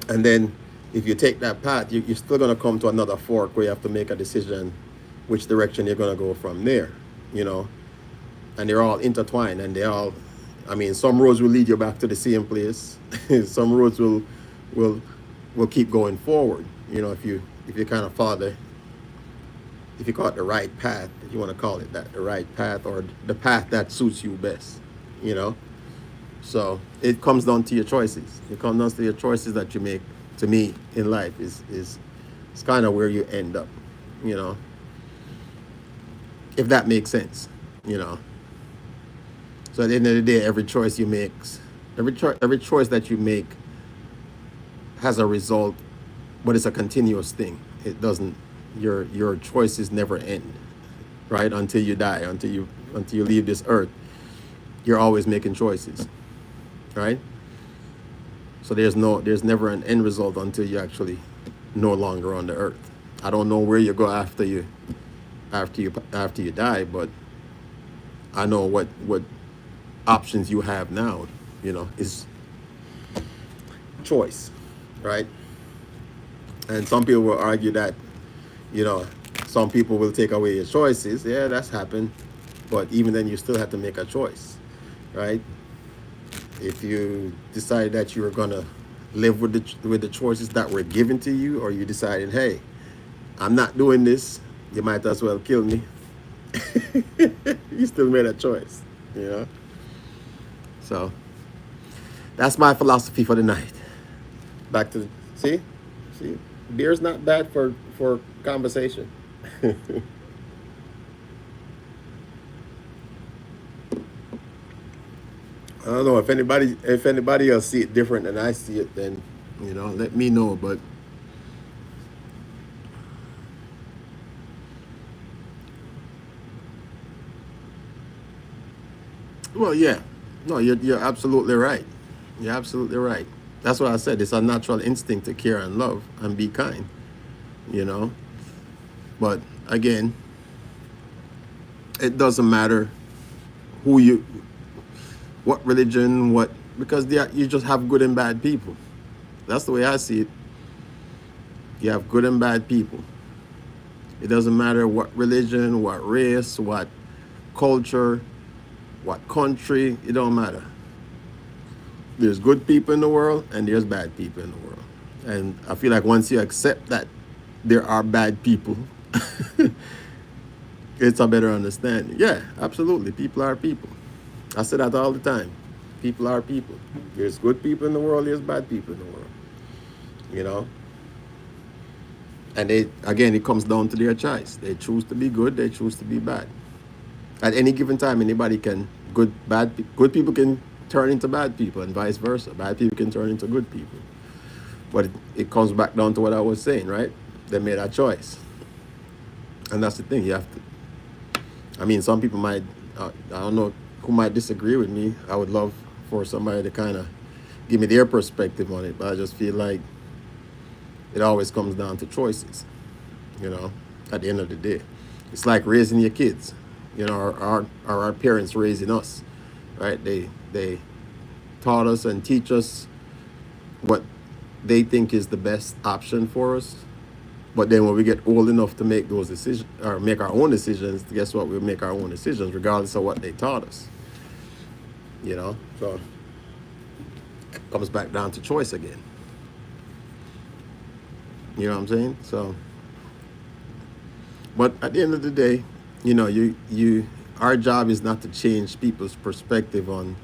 And then, if you take that path, you're still gonna come to another fork where you have to make a decision, which direction you're gonna go from there. You know, and they're all intertwined, and I mean, some roads will lead you back to the same place. Some roads will keep going forward. If you kind of follow if you call it the right path, if you want to call it that, the right path, or the path that suits you best. You know, so it comes down to your choices. It comes down to your choices that you make. To me, in life is kind of where you end up. You know, if that makes sense. You know. So at the end of the day, every choice that you make has a result, but it's a continuous thing. It doesn't. Your choices never end, right? Until you die, until you leave this earth, you're always making choices, right? So there's never an end result until you actually no longer on the earth. I don't know where you go after you die, but I know what options you have now. Is choice, right? And some people will argue that, you know, some people will take away your choices. Yeah, that's happened. But even then, you still have to make a choice, right? If you decide that you're gonna live with the choices that were given to you, or you decided, hey, I'm not doing this, you might as well kill me. You still made a choice, you know. So that's my philosophy for the night. Back to see, beer's not bad for conversation. I don't know if anybody else see it different than I see it. Then let me know. But Well, yeah. No, you're absolutely right. You're absolutely right. That's what I said. It's a natural instinct to care and love and be kind, you know. But again, it doesn't matter who you, what religion, what, because you just have good and bad people. That's the way I see it. You have good and bad people. It doesn't matter what religion, what race, what culture, what country, it don't matter. There's good people in the world and there's bad people in the world. And I feel like once you accept that there are bad people, it's a better understanding. Yeah, absolutely. People are people. I say that all the time. People are people. There's good people in the world, there's bad people in the world. You know? And they again it comes down to their choice. They choose to be good, they choose to be bad. At any given time, anybody can good people can turn into bad people and vice versa. Bad people can turn into good people. But it comes back down to what I was saying, right? They made a choice. And that's the thing. You have to I mean, some people might, I don't know who might disagree with me. I would love for somebody to kind of give me their perspective on it, but I just feel like it always comes down to choices, you know, at the end of the day. It's like raising your kids, you know, our parents raising us, right? They taught us and teach us what they think is the best option for us. But then when we get old enough to make those decisions or make our own decisions, guess what? We'll make our own decisions regardless of what they taught us. You know? So it comes back down to choice again. You know what I'm saying? So but at the end of the day, you know, you our job is not to change people's perspective on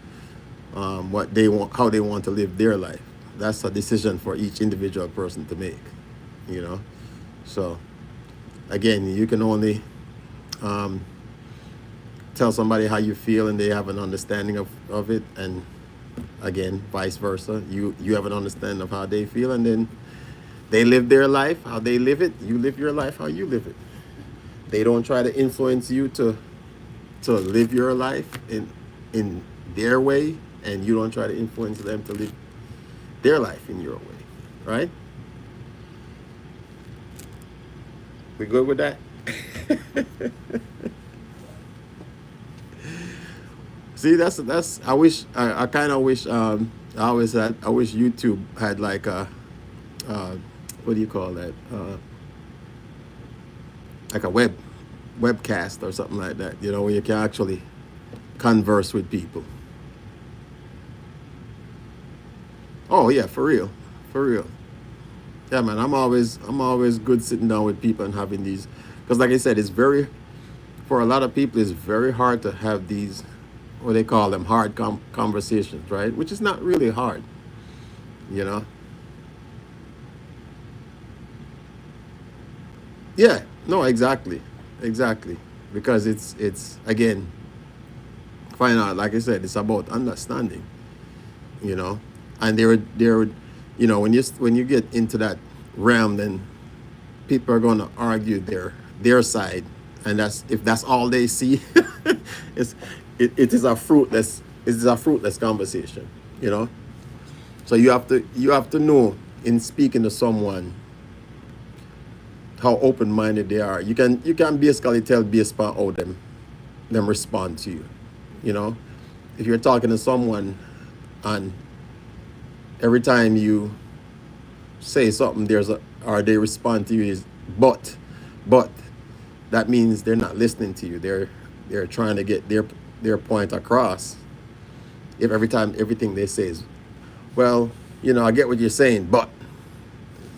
what they want, how they want to live their life. That's a decision for each individual person to make. You know? So again, you can only um, tell somebody how you feel and they have an understanding of it, and again vice versa, you have an understanding of how they feel, and then they live their life how they live it, you live your life how you live it. They don't try to influence you to live your life in their way, and you don't try to influence them to live their life in your way, right? We good with that? See, that's. I wish. I kind of wish. I always had. I wish YouTube had like a. Uh, what do you call that? Like a webcast or something like that. You know, where you can actually converse with people. Oh yeah, for real, for real. Yeah, man. I'm always good sitting down with people and having these. Because like I said, it's very for a lot of people, it's very hard to have these, what they call them, hard conversations, right? Which is not really hard, you know? Yeah, no, exactly, exactly. Because it's again, find out, like I said, it's about understanding, you know? And there, you know, when you get into that realm, then people are going to argue their side, and that's if that's all they see, it's it is a fruitless conversation, you know. So you have to know in speaking to someone how open minded they are. You can basically tell based on how them respond to you, you know. If you're talking to someone and every time you say something there's a or they respond to you is but that means they're not listening to you. They're trying to get their point across. If every time everything they say is, well, you know, I get what you're saying, but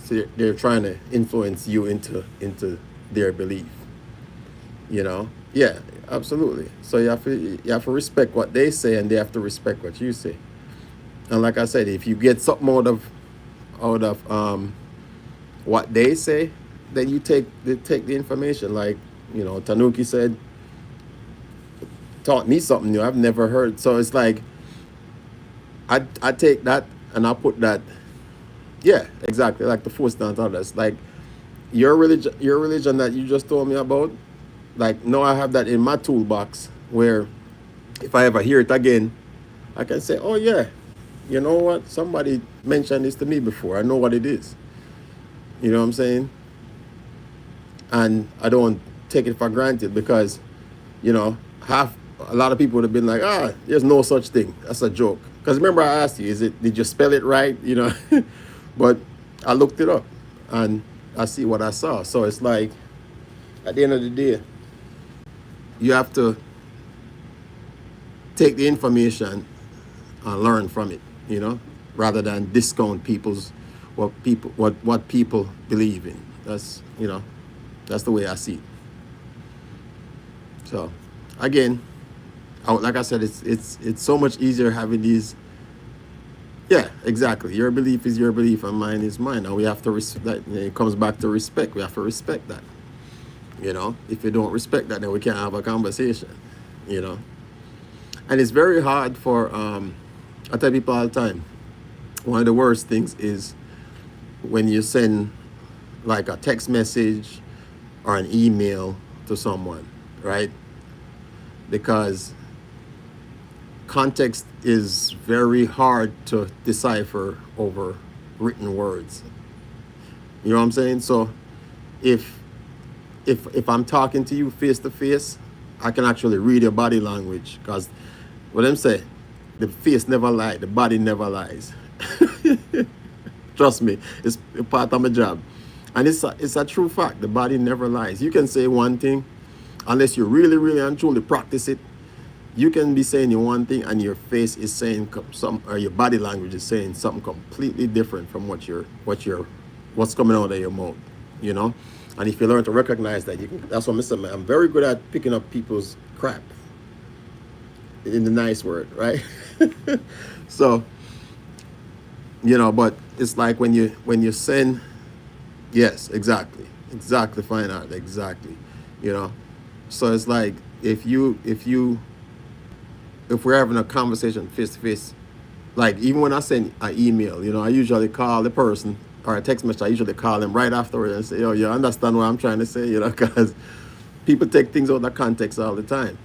so they're trying to influence you into their belief. You know, yeah, absolutely. So you have to respect what they say, and they have to respect what you say. And like I said, if you get something out of what they say, then take the information. Like, you know, Tanuki said, taught me something new I've never heard. So it's like I take that and I put that. Yeah, exactly. Like the first time others. Like your religion that you just told me about. Like now I have that in my toolbox where If I ever hear it again, I can say, oh yeah, you know what? Somebody mentioned this to me before. I know what it is. You know what I'm saying? And I don't take it for granted because, half a lot of people would have been like, there's no such thing. That's a joke. Because remember I asked you, did you spell it right? But I looked it up and I see what I saw. So it's like at the end of the day, you have to take the information and learn from it, rather than discount what people believe in. That's the way I see it. So again, like I said, it's so much easier having these. Yeah, exactly. Your belief is your belief, and mine is mine. And we have to respect. It comes back to respect. We have to respect that. If you don't respect that, then we can't have a conversation. You know, and it's very hard for. I tell people all the time. One of the worst things is when you send like a text message or an email to someone, right? Because context is very hard to decipher over written words. You know what I'm saying? So if I'm talking to you face to face, I can actually read your body language because what them say, the face never lies, the body never lies. Trust me, it's a part of my job. And it's a true fact. The body never lies. You can say one thing, unless you really, really and truly practice it. You can be saying one thing and your face is saying or your body language is saying something completely different from what's coming out of your mouth. And if you learn to recognize that, that's what I'm very good at picking up people's crap. In the nice word, right? So, but it's like when you send. Yes, exactly, fine art, exactly. So it's like if we're having a conversation face to face, like even when I send an email, I usually call the person, or a text message, I usually call them right afterwards and say, yo, you understand what I'm trying to say, because people take things out of context all the time.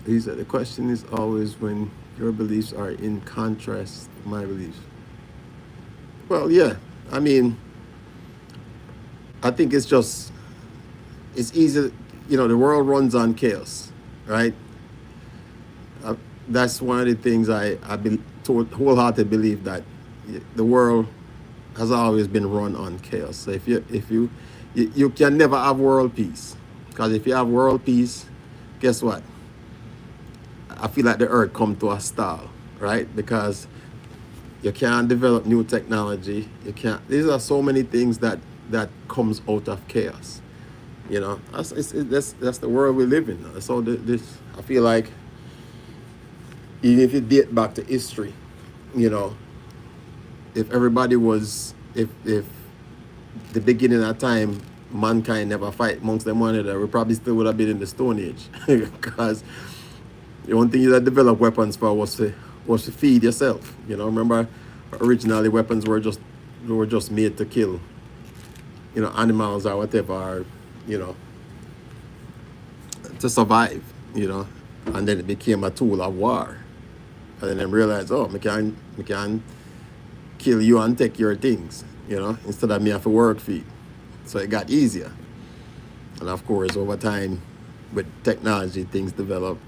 He said the question is always when your beliefs are in contrast to my beliefs. Well, yeah. I mean, I think it's easy. The world runs on chaos, right? That's one of the things I wholeheartedly believe, that the world has always been run on chaos. So if you can never have world peace, because if you have world peace, guess what? I feel like the earth come to a stall, right? Because you can't develop new technology. You can't. These are so many things that comes out of chaos. That's the world we live in. So this, I feel like, even if you date back to history, if everybody was, if the beginning of time, mankind never fight amongst them one another, we probably still would have been in the Stone Age, because the only thing you that developed weapons for was to feed yourself. Remember, originally weapons were just made to kill, animals or whatever, or, to survive, and then it became a tool of war. And then they realized, oh, we can kill you and take your things, instead of me have to work for you. So it got easier. And of course, over time, with technology, things develop,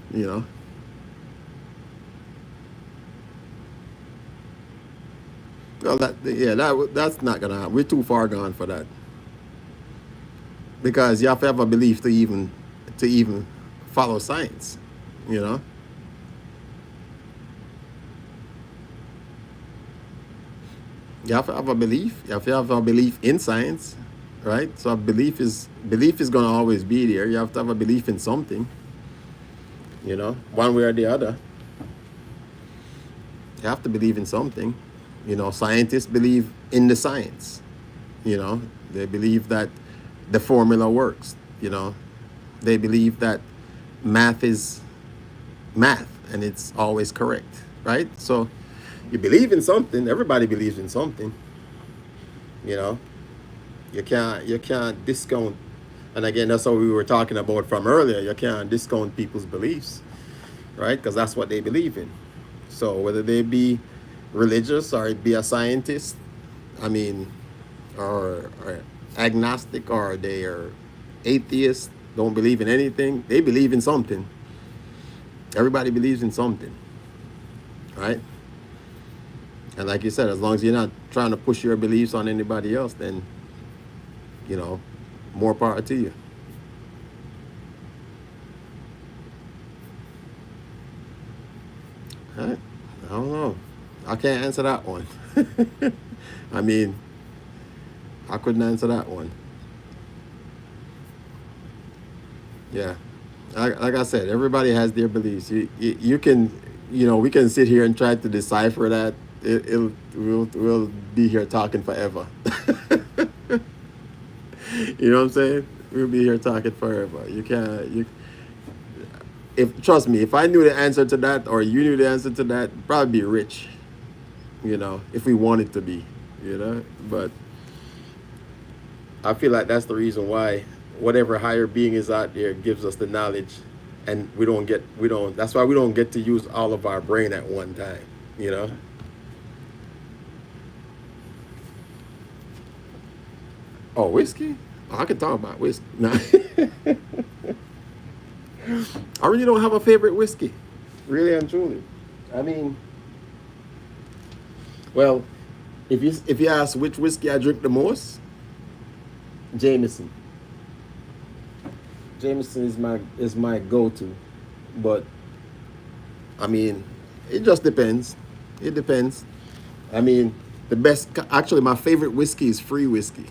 Well, that's not gonna happen. We're too far gone for that. Because you have to have a belief to even follow science. You know, you have to have a belief. You have to have a belief in science, right? So belief is gonna always be there. You have to have a belief in something. One way or the other. You have to believe in something. Scientists believe in the science. They believe that the formula works. They believe that math is math and it's always correct, right? So you believe in something. Everybody believes in something. You can't discount. And again, that's what we were talking about from earlier. You can't discount people's beliefs, right? Because that's what they believe in. So whether they be religious or be a scientist, I mean, or agnostic, or they are atheists, don't believe in anything, they believe in something. Everybody believes in something, right? And like you said, as long as you're not trying to push your beliefs on anybody else, then, you know, more power to you. Right? I don't know. I can't answer that one. I mean, I couldn't answer that one. Yeah. Like I said, everybody has their beliefs. You can, we can sit here and try to decipher that. We'll be here talking forever. You know what I'm saying? We'll be here talking forever. You can't, if trust me, if I knew the answer to that, or you knew the answer to that, we'd probably be rich. If we wanted to be, but I feel like that's the reason why whatever higher being is out there gives us the knowledge, and that's why we don't get to use all of our brain at one time, you know? Oh, whiskey? Oh, I can talk about whiskey. No. I really don't have a favorite whiskey, really and truly. I mean, well, if you ask which whiskey I drink the most, Jameson. Jameson is my go-to, but I mean, it just depends. It depends. I mean, actually, my favorite whiskey is free whiskey.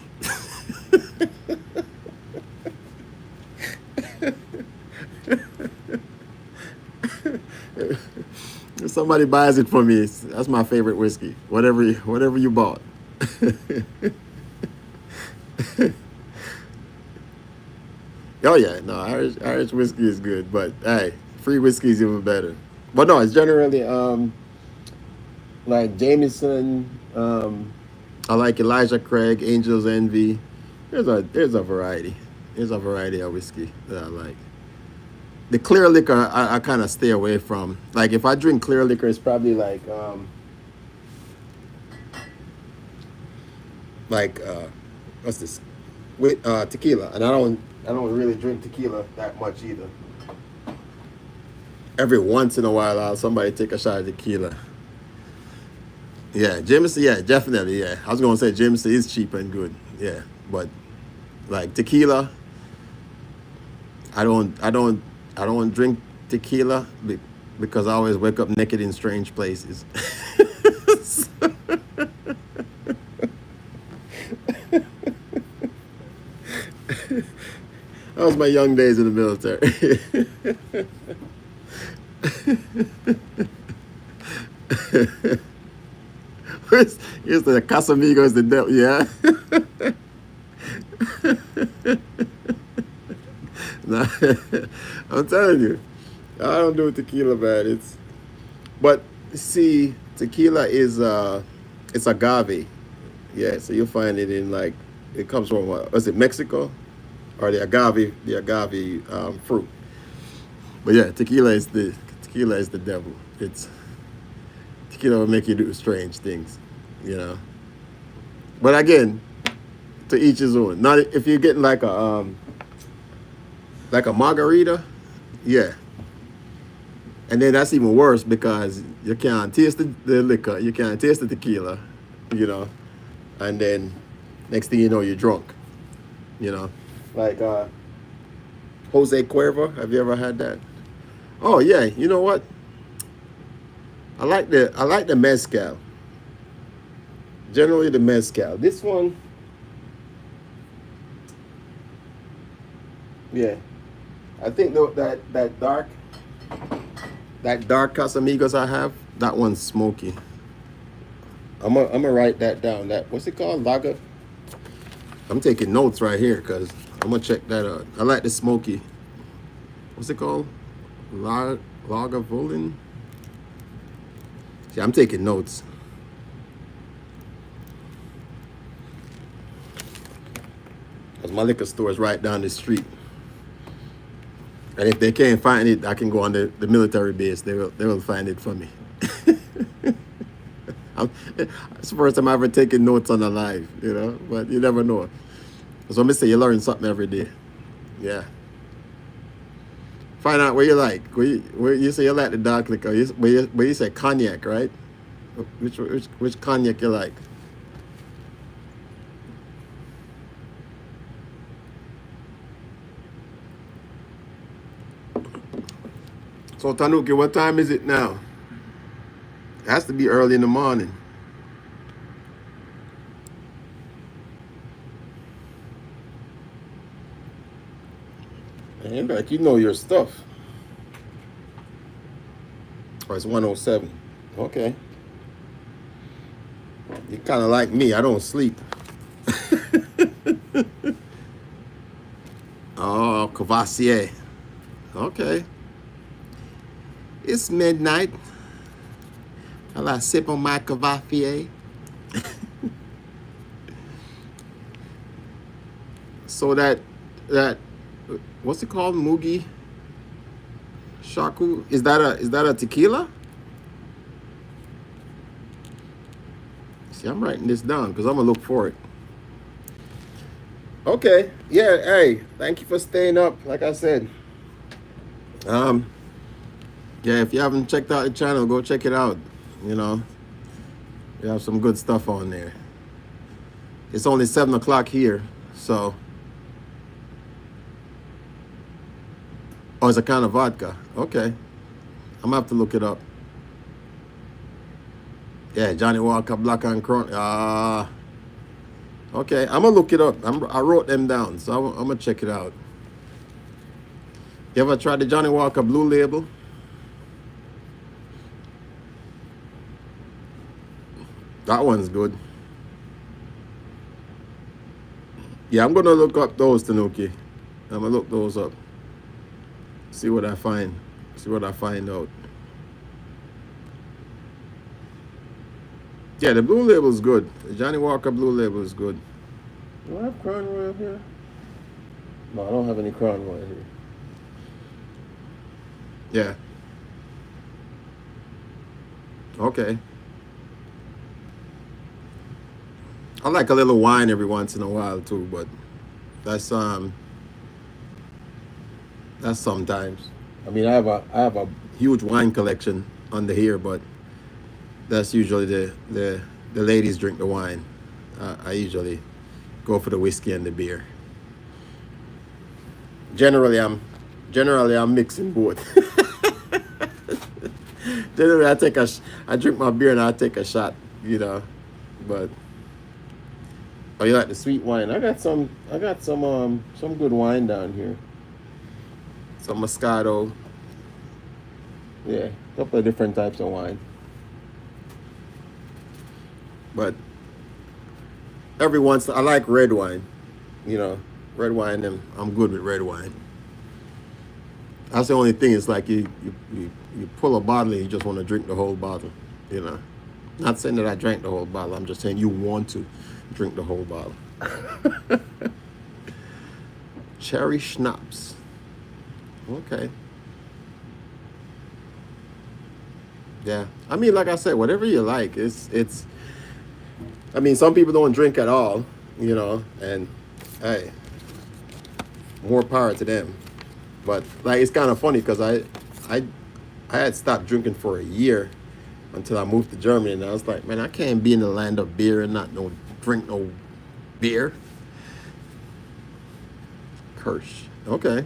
If somebody buys it for me, that's my favorite whiskey. Whatever you bought. Oh yeah, no, Irish whiskey is good, but hey, free whiskey is even better. But no, it's generally like Jameson. I like Elijah Craig, Angel's Envy. There's a variety. There's a variety of whiskey that I like. The clear liquor I kind of stay away from. Like if I drink clear liquor, it's probably like what's this? With tequila, and I don't really drink tequila that much either. Every once in a while, I'll somebody take a shot of tequila. Yeah, Jameson. Yeah, definitely. Yeah, I was gonna say Jameson is cheap and good. Yeah, but like tequila, I don't drink tequila because I always wake up naked in strange places. That was my young days in the military. Here's the Casamigos, the devil. Yeah. Nah, I'm telling you, I don't do tequila, man. But see, tequila it's agave. Yeah, so you'll find it in it comes from was it Mexico, or the agave fruit. But yeah, tequila is the devil. Tequila will make you do strange things, you know. But again, to each his own. Not if you're getting like a margarita, yeah. And then that's even worse because you can't taste the liquor, you can't taste the tequila, you know. And then next thing you know, you're drunk, you know. Like Jose Cuervo, have you ever had that? Oh yeah, you know what? I like the mezcal. Generally the mezcal. This one, yeah. I think that dark Casamigos I have, that one's smoky. I'm gonna write that down. That what's it called? Lager. I'm taking notes right here because I'm gonna check that out. I like the smoky. What's it called? Lagervollen. See, I'm taking notes. because my liquor store is right down the street. And if they can't find it, I can go on the military base. They will find it for me. It's the first time I've ever taken notes on a live, but you never know. So I say you learn something every day. Yeah. Find out what you like. Where you say you like the dark liquor, but you say cognac, right? Which cognac you like? So Tanuki, what time is it now? It has to be early in the morning. Man, like you know your stuff. Oh, it's 107. Okay. You kind of like me. I don't sleep. Oh, Cavassier. Okay. It's midnight. I like sip on my Cavassier. So that what's it called? Mugi Shaku? Is that a tequila? See, I'm writing this down because I'm gonna look for it. Okay. Yeah, hey, thank you for staying up. Like I said. Yeah, if you haven't checked out the channel, go check it out. We have some good stuff on there. It's only 7 o'clock here, so. Oh, it's a kind of vodka. Okay. I'm gonna have to look it up. Yeah, Johnny Walker, Black and Crown. Okay, I'm gonna look it up. I wrote them down, so I'm gonna check it out. You ever tried the Johnny Walker Blue Label? That one's good. Yeah, I'm gonna look up those, Tanuki. I'm gonna look those up. See what I find. See what I find out. Yeah, the Blue Label is good. The Johnny Walker Blue Label is good. Do I have Crown Royal here? No, I don't have any Crown Royal here. Yeah. Okay. I like a little wine every once in a while too, but that's sometimes. I mean, I have a huge wine collection under here, but that's usually the ladies drink the wine. I usually go for the whiskey and the beer. Generally, I'm mixing both. Generally, I drink my beer and I take a shot, But oh, you like the sweet wine? I got some good wine down here. Some Moscato. Yeah, a couple of different types of wine. But every once I like red wine. Red wine, and I'm good with red wine. That's the only thing. It's like you pull a bottle and you just want to drink the whole bottle. Not saying that I drank the whole bottle. I'm just saying you want to drink the whole bottle. Cherry schnapps. Okay. Yeah. I mean, like I said, whatever you like. It's. I mean, some people don't drink at all, and hey, more power to them. But like, it's kind of funny because I had stopped drinking for a year until I moved to Germany, and I was like, man, I can't be in the land of beer and not drink no beer. Kirsch. Okay.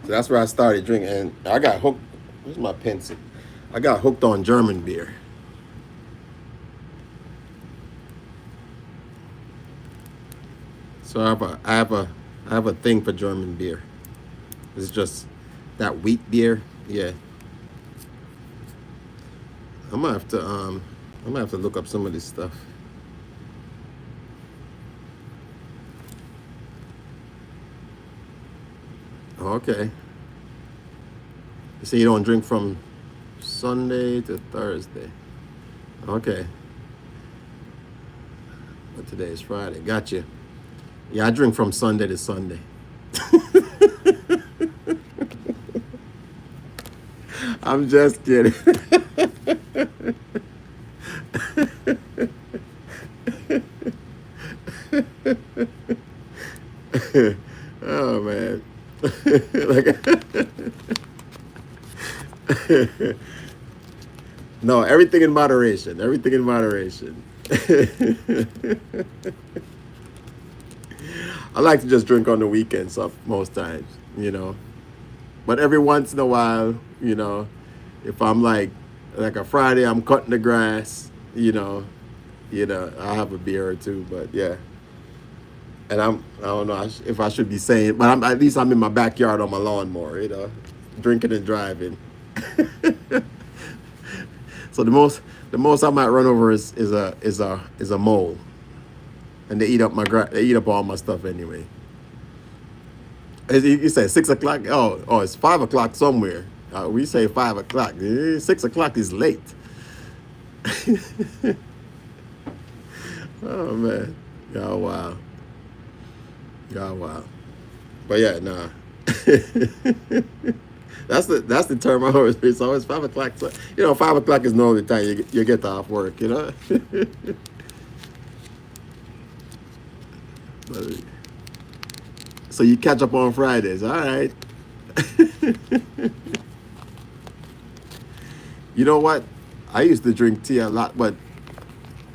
So that's where I started drinking, and I got hooked. Where's my pencil? I got hooked on German beer. So I have a thing for German beer. It's just that wheat beer. Yeah. I'm gonna have to look up some of this stuff. Okay. You say you don't drink from Sunday to Thursday. Okay. But Today is Friday. Gotcha. Yeah, I drink from Sunday to Sunday. I'm just kidding. Oh man. Like, no, everything in moderation. Everything in moderation. I like to just drink on the weekends most times, you know. But every once in a while, you know, if I'm like a Friday, I'm cutting the grass, I have a beer or two. But yeah, and I don't know if I should be saying, but at least I'm in my backyard on my lawnmower, drinking and driving. So the most I might run over is a mole, and they eat up they eat up all my stuff anyway. You say 6 o'clock? Oh, it's 5 o'clock somewhere. We say 5 o'clock. 6 o'clock is late. Oh man, y'all wow, y'all wow. But yeah, nah. That's the term I always hear. So it's 5 o'clock. So, 5 o'clock is normally the time you get off work. But, so you catch up on Fridays. All right. You know what? I used to drink tea a lot, but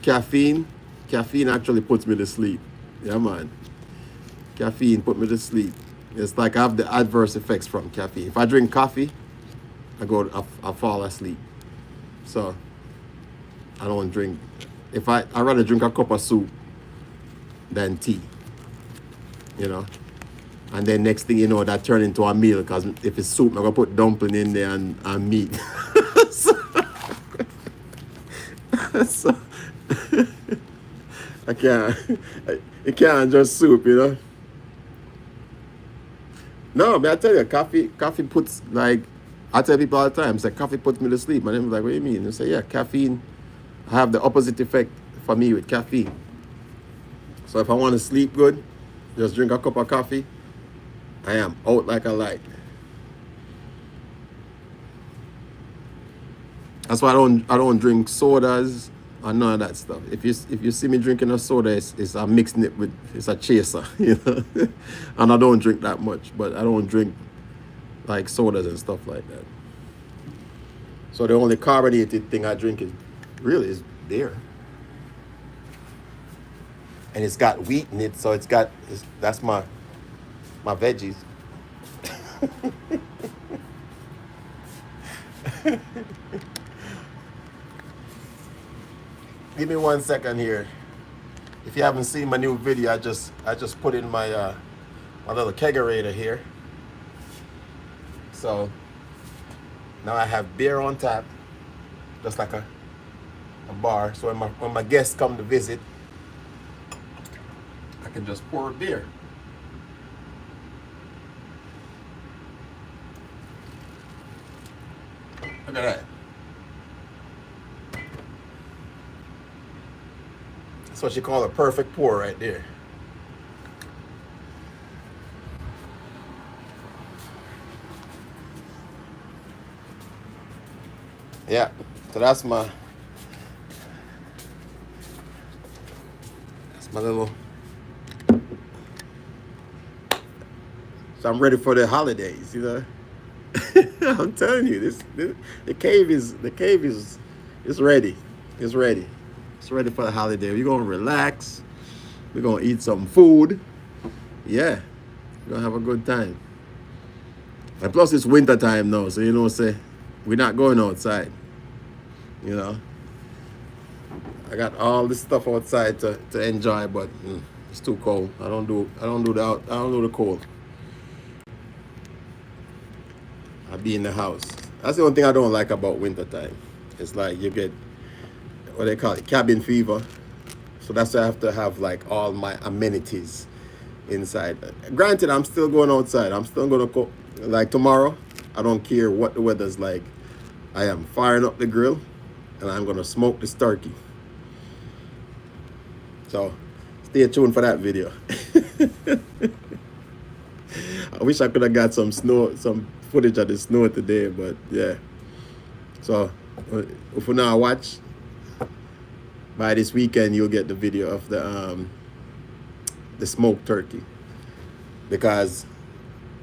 caffeine actually puts me to sleep. Yeah, man. Caffeine put me to sleep. It's like I have the adverse effects from caffeine. If I drink coffee, I fall asleep. So I don't drink. I rather drink a cup of soup than tea. And then next thing you know, that turn into a meal, because if it's soup, I'm gonna put dumpling in there and meat. so I can't. It can't just soup. No, but I tell you, coffee puts, I tell people all the time, say coffee puts me to sleep. And I'm like, what do you mean? They say, yeah, caffeine. I have the opposite effect for me with caffeine. So if I want to sleep good, just drink a cup of coffee. I am out like a light. That's why I don't drink sodas or none of that stuff. If you see me drinking a soda, it's I'm mixing it with, it's a chaser, and I don't drink that much, but I don't drink like sodas and stuff like that. So the only carbonated thing I drink is beer, and it's got wheat in it, so that's my veggies. Give me 1 second here. If you haven't seen my new video, I just put in my my little kegerator here. So now I have beer on tap, just like a bar. So when my guests come to visit, I can just pour a beer. Look at that. That's what you call a perfect pour right there. Yeah, so that's my little. So I'm ready for the holidays, I'm telling you, the cave is ready. It's ready. It's ready for the holiday. We're gonna relax. We're gonna eat some food. Yeah, we're gonna have a good time. And plus it's winter time now, so say we're not going outside. I got all this stuff outside to enjoy, but it's too cold. I don't do the cold. I be in the house. That's the only thing I don't like about winter time. It's like you get what they call it, cabin fever. So that's why I have to have like all my amenities inside. Granted, I'm still going outside. I'm still gonna cook. Like tomorrow, I don't care what the weather's like. I am firing up the grill and I'm gonna smoke this turkey. So Stay tuned for that video. I wish I could have got some footage of the snow today, but yeah. So if you now watch, by this weekend you'll get the video of the smoked turkey, because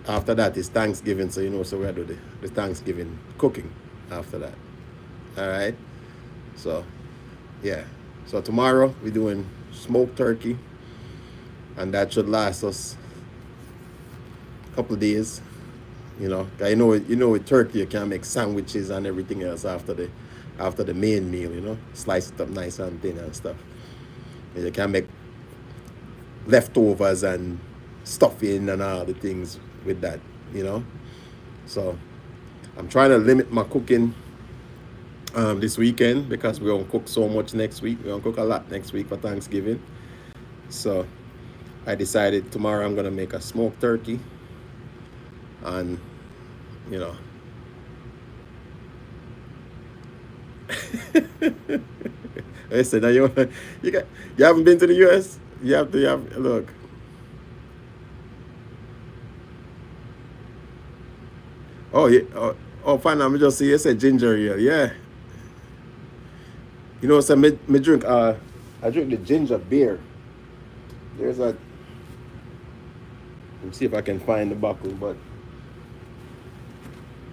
after that is Thanksgiving, so so we're doing the Thanksgiving cooking after that. All right. So yeah. So tomorrow we're doing smoked turkey, and that should last us a couple of days. 'Cause with turkey you can make sandwiches and everything else after the main meal. Slice it up nice and thin and stuff. And you can make leftovers and stuffing and all the things with that. So I'm trying to limit my cooking this weekend, because we're gonna cook so much next week. We're gonna cook a lot next week for Thanksgiving. So I decided tomorrow I'm gonna make a smoked turkey, and listen, now you haven't been to the US? You have look. Oh yeah. Fine. I'm just see. You said ginger ale. Yeah. So me drink. I drink the ginger beer. There's a. Let me see if I can find the bottle, but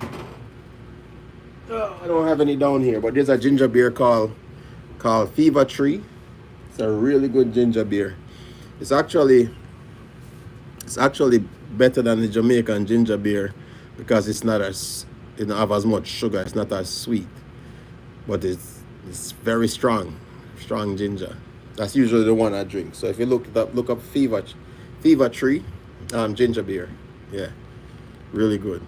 I don't have any down here. But there's a ginger beer called Fever Tree. It's a really good ginger beer. It's actually better than the Jamaican ginger beer, because it don't have as much sugar. It's not as sweet, but it's very strong ginger. That's usually the one I drink. So if you look up Fever Tree ginger beer. Yeah, really good.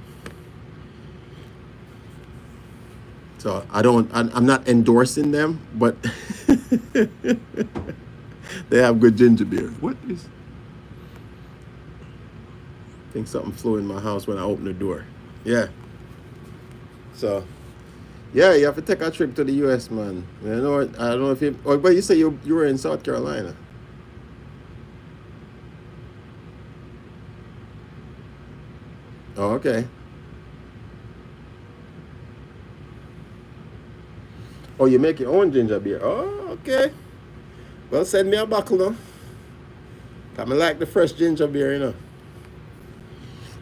So I'm not endorsing them, but they have good ginger beer. What is? I think something flew in my house when I opened the door. Yeah. So, yeah, you have to take a trip to the US, man. I don't know if but you say you were in South Carolina. Oh, okay. Oh, you make your own ginger beer. Oh, okay. Well, send me a bottle, though. I like the fresh ginger beer.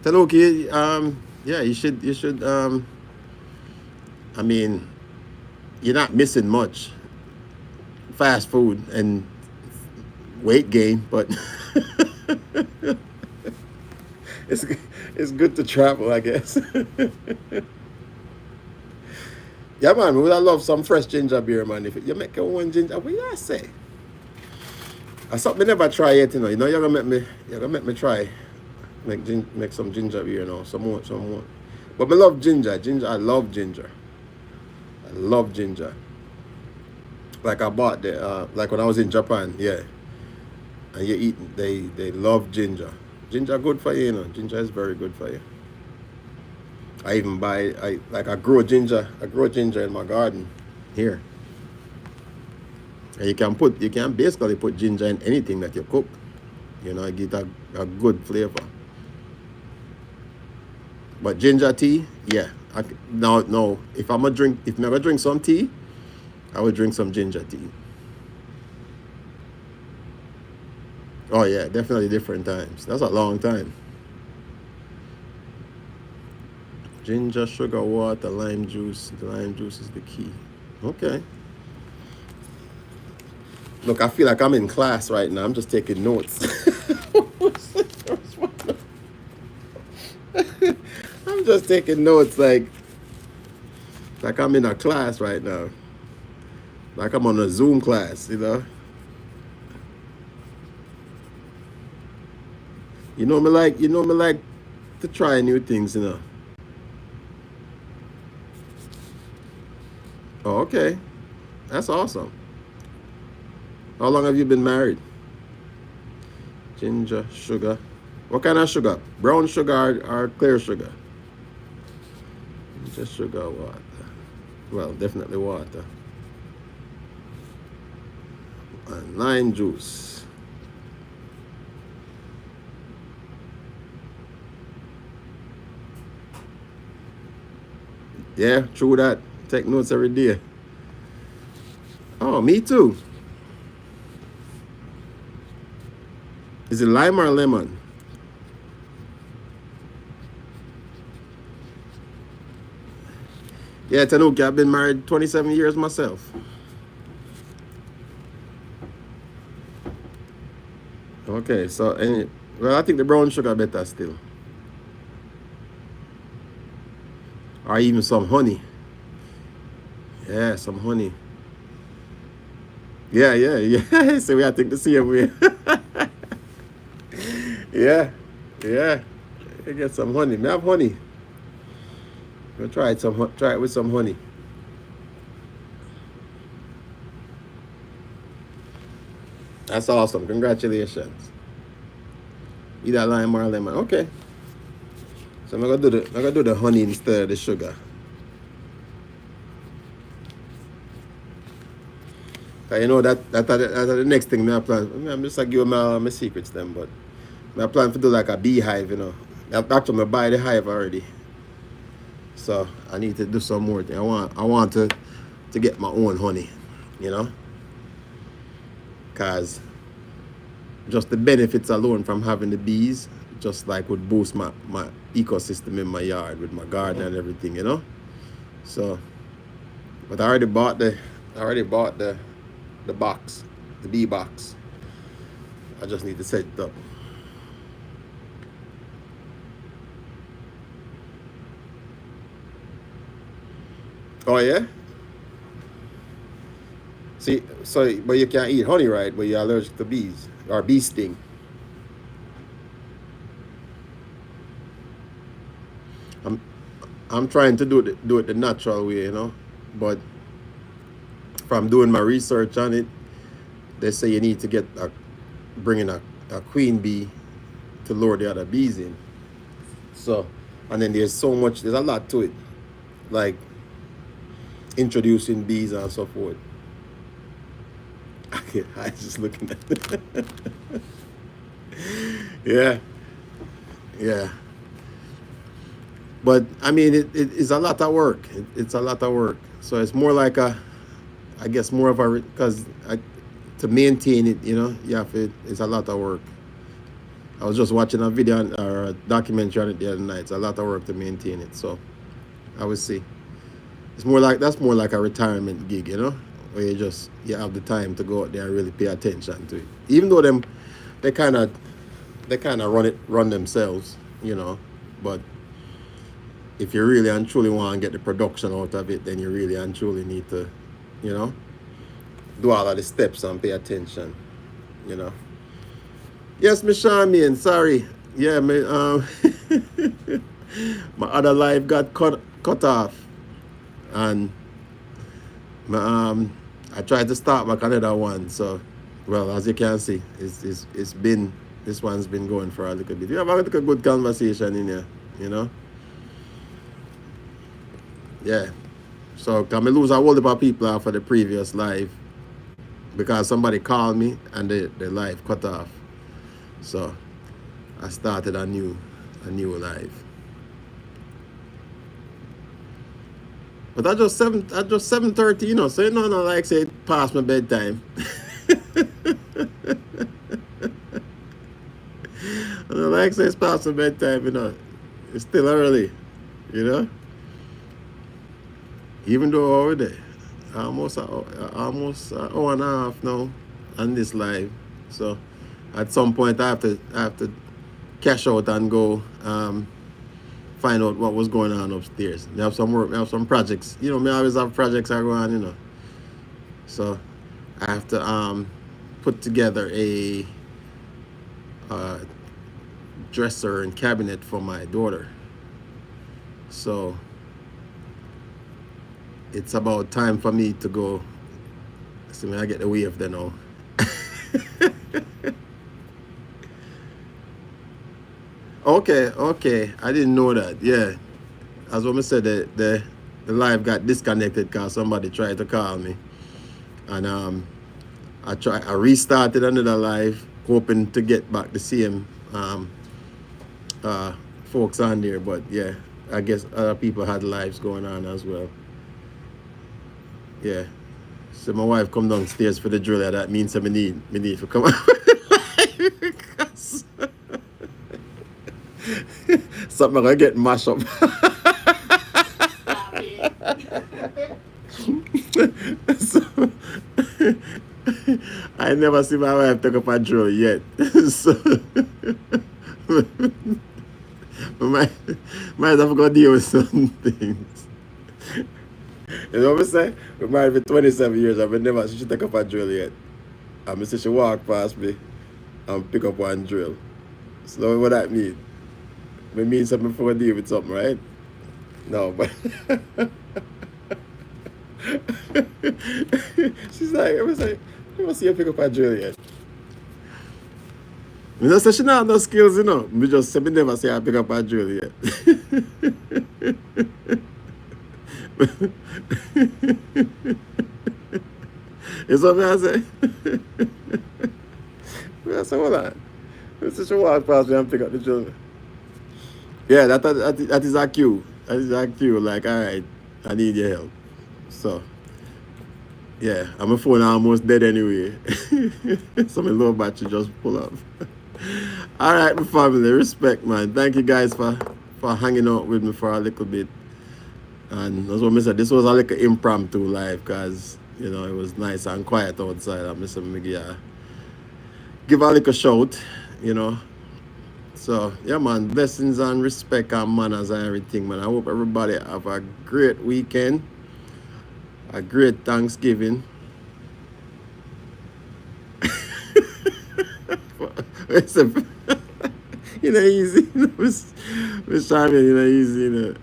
Tell okay, yeah, you should, I mean, you're not missing much. Fast food and weight gain, but it's good to travel, I guess. Yeah, man, we would love some fresh ginger beer, man. If you make your own ginger, what you say? That's something I never try yet, you're gonna make me try. Make some ginger beer, some more. But I love ginger. I love ginger. Like I bought like when I was in Japan, yeah. And you eat, they love ginger. Ginger good for you, Ginger is very good for you. I even I grow ginger in my garden here. And you can basically put ginger in anything that you cook. It gives a good flavor. But ginger tea, yeah. No. If I'm gonna drink some tea, I would drink some ginger tea. Oh yeah, definitely different times. That's a long time. Ginger, sugar, water, lime juice. The lime juice is the key. Okay. Look, I feel like I'm in class right now. I'm just taking notes. I'm just taking notes like I'm in a class right now. Like I'm on a Zoom class, me like to try new things, Oh, okay. That's awesome. How long have you been married? Ginger, sugar. What kind of sugar? Brown sugar or clear sugar? Just sugar, water. Well, definitely water. And lime juice. Yeah, true that. Take notes every day. Oh, me too. Is it lime or lemon? Yeah, Tanuki, I've been married 27 years myself. Okay, so, well, I think the brown sugar better still. Or even some honey. Yeah, some honey. Yeah, yeah, yeah. So I think the same way. Yeah, yeah. You get some honey. Me have honey. We'll try it with some honey. That's awesome. Congratulations. Either lime or lemon. Okay. So I'm gonna do the honey instead of the sugar. You know that the next thing me I plan. I'm just like give my secrets them, but I plan to do like a beehive, you know. Actually I buy the hive already. So I need to do some more thing. I want to get my own honey, you know? Cause just the benefits alone from having the bees just like would boost my ecosystem in my yard with my garden and everything, you know? So but I already bought the box, the bee box. I just need to set it up. Oh yeah? See, so but you can't eat honey, right? But you're allergic to bees or bee sting. I'm I'm trying to do it the natural way, you know. But from doing my research on it, they say you need to bring in a queen bee to lure the other bees in. So, and then there's a lot to it, like introducing bees and so forth. I just looking at it. Yeah, yeah. But I mean, it is a lot of work. It's a lot of work. So it's more like I guess more of a, because to maintain it, you know, it's a lot of work. I was just watching a video or a documentary on it the other night. It's a lot of work to maintain it. So I would see that's more like a retirement gig, you know, where you have the time to go out there and really pay attention to it. Even though they kind of run themselves, you know, but if you really and truly want to get the production out of it, then you really and truly need to, you know, do all of the steps and pay attention, you know. Yes, Miss Charmian, sorry. Yeah, me, my other life got cut off, and I tried to start back another one. So, well, as you can see, it's been this one's been going for a little bit. We have a little good conversation in here, you know. Yeah. So, can I lose a whole lot of people after the previous live because somebody called me and the live cut off. So, I started a new live. But I just 7:30, you know, so you know, not like say past my bedtime. I don't like say it's past my bedtime, you know. It's still early, you know. Even though already almost an hour and a half now on this live. So at some point I have to cash out and go find out what was going on upstairs. We have some work, we have some projects. You know, me always have projects I go on, you know. So I have to put together a dresser and cabinet for my daughter. So it's about time for me to go. So me I get the wave there now. Okay. I didn't know that. Yeah. As what I said, the live got disconnected because somebody tried to call me. And I restarted another live, hoping to get back the same folks on there. But yeah, I guess other people had lives going on as well. Yeah. So my wife come downstairs for the drill. That means that me need to come out. Because something gonna get mashed up. So, I never see my wife take up a drill yet. So might, might have got to deal with some things. You know what I'm saying? We're married for 27 years. I've never seen she take up a drill yet. I'm say she walk past me and pick up one drill. So what that mean? It means something before I deal with something, right? No, but she's like, I was like, you must see her pick up a drill yet. You know, so she not have no skills, you know. We just say, me never see her pick up a drill yet. You know what I say? I said, hold on. So she walk past me and pick up the drill. Yeah, that is a cue. That is a cue. Like, all right, I need your help. So, yeah, and my phone almost dead anyway. So my low battery just pull up. All right, my family, respect, man. Thank you guys for hanging out with me for a little bit. And that's what I said. This was a little impromptu live because, you know, it was nice and quiet outside. I'm Mr. McGee. Give a little shout, you know. So, yeah, man, blessings and respect and manners and everything, man. I hope everybody have a great weekend, a great Thanksgiving. You know, easy. Miss Charmian, you know, easy, you know.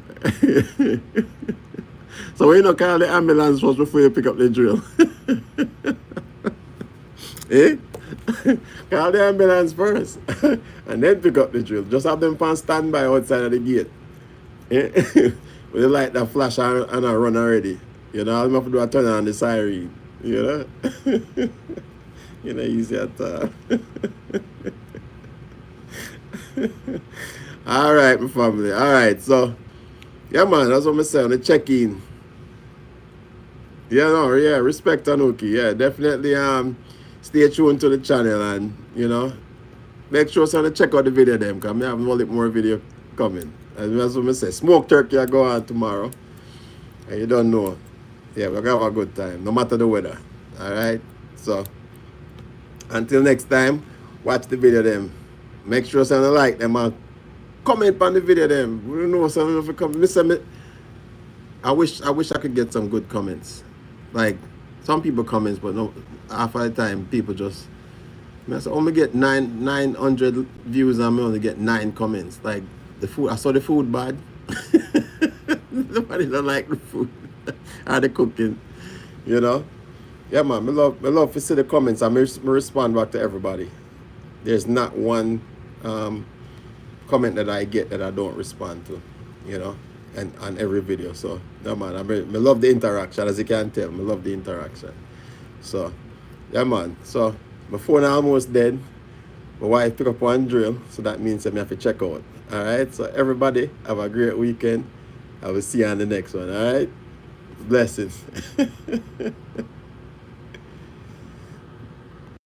So, when you know, call the ambulance first before you pick up the drill. Eh? Call the ambulance first and then pick up the drill. Just have them on standby outside of the gate. Eh? With the light that flash and I run already. You know, all I'm have to do is turn on the siren. You know? You know, easy at All right, my family. All right, so yeah, man, that's what I'm saying. The check-in. Yeah, no, yeah, respect Anuki. Yeah, definitely stay tuned to the channel and, you know, make sure to check out the video them because I have a lot more video coming. And that's what I say. Smoke turkey I go on tomorrow. And you don't know. Yeah, we're gonna have a good time, no matter the weather. Alright? So until next time, watch the video them. Make sure to like them and comment on the video them. We don't know something if it come. I wish I could get some good comments. Like some people comments, but no, half of the time people just I said, only get 900 views and I only get 9 comments. Like the food, I saw the food bad. Nobody don't like the food or the cooking, you know. Yeah, man, I love to see the comments and I respond back to everybody. There's not one comment that I get that I don't respond to, you know, and on every video. So, yeah, man, I love the interaction, as you can tell. I love the interaction. So, yeah, man. So, my phone almost dead. My wife pick up one drill, so that means I have to check out. All right. So, everybody have a great weekend. I will see you on the next one. All right. Blessings.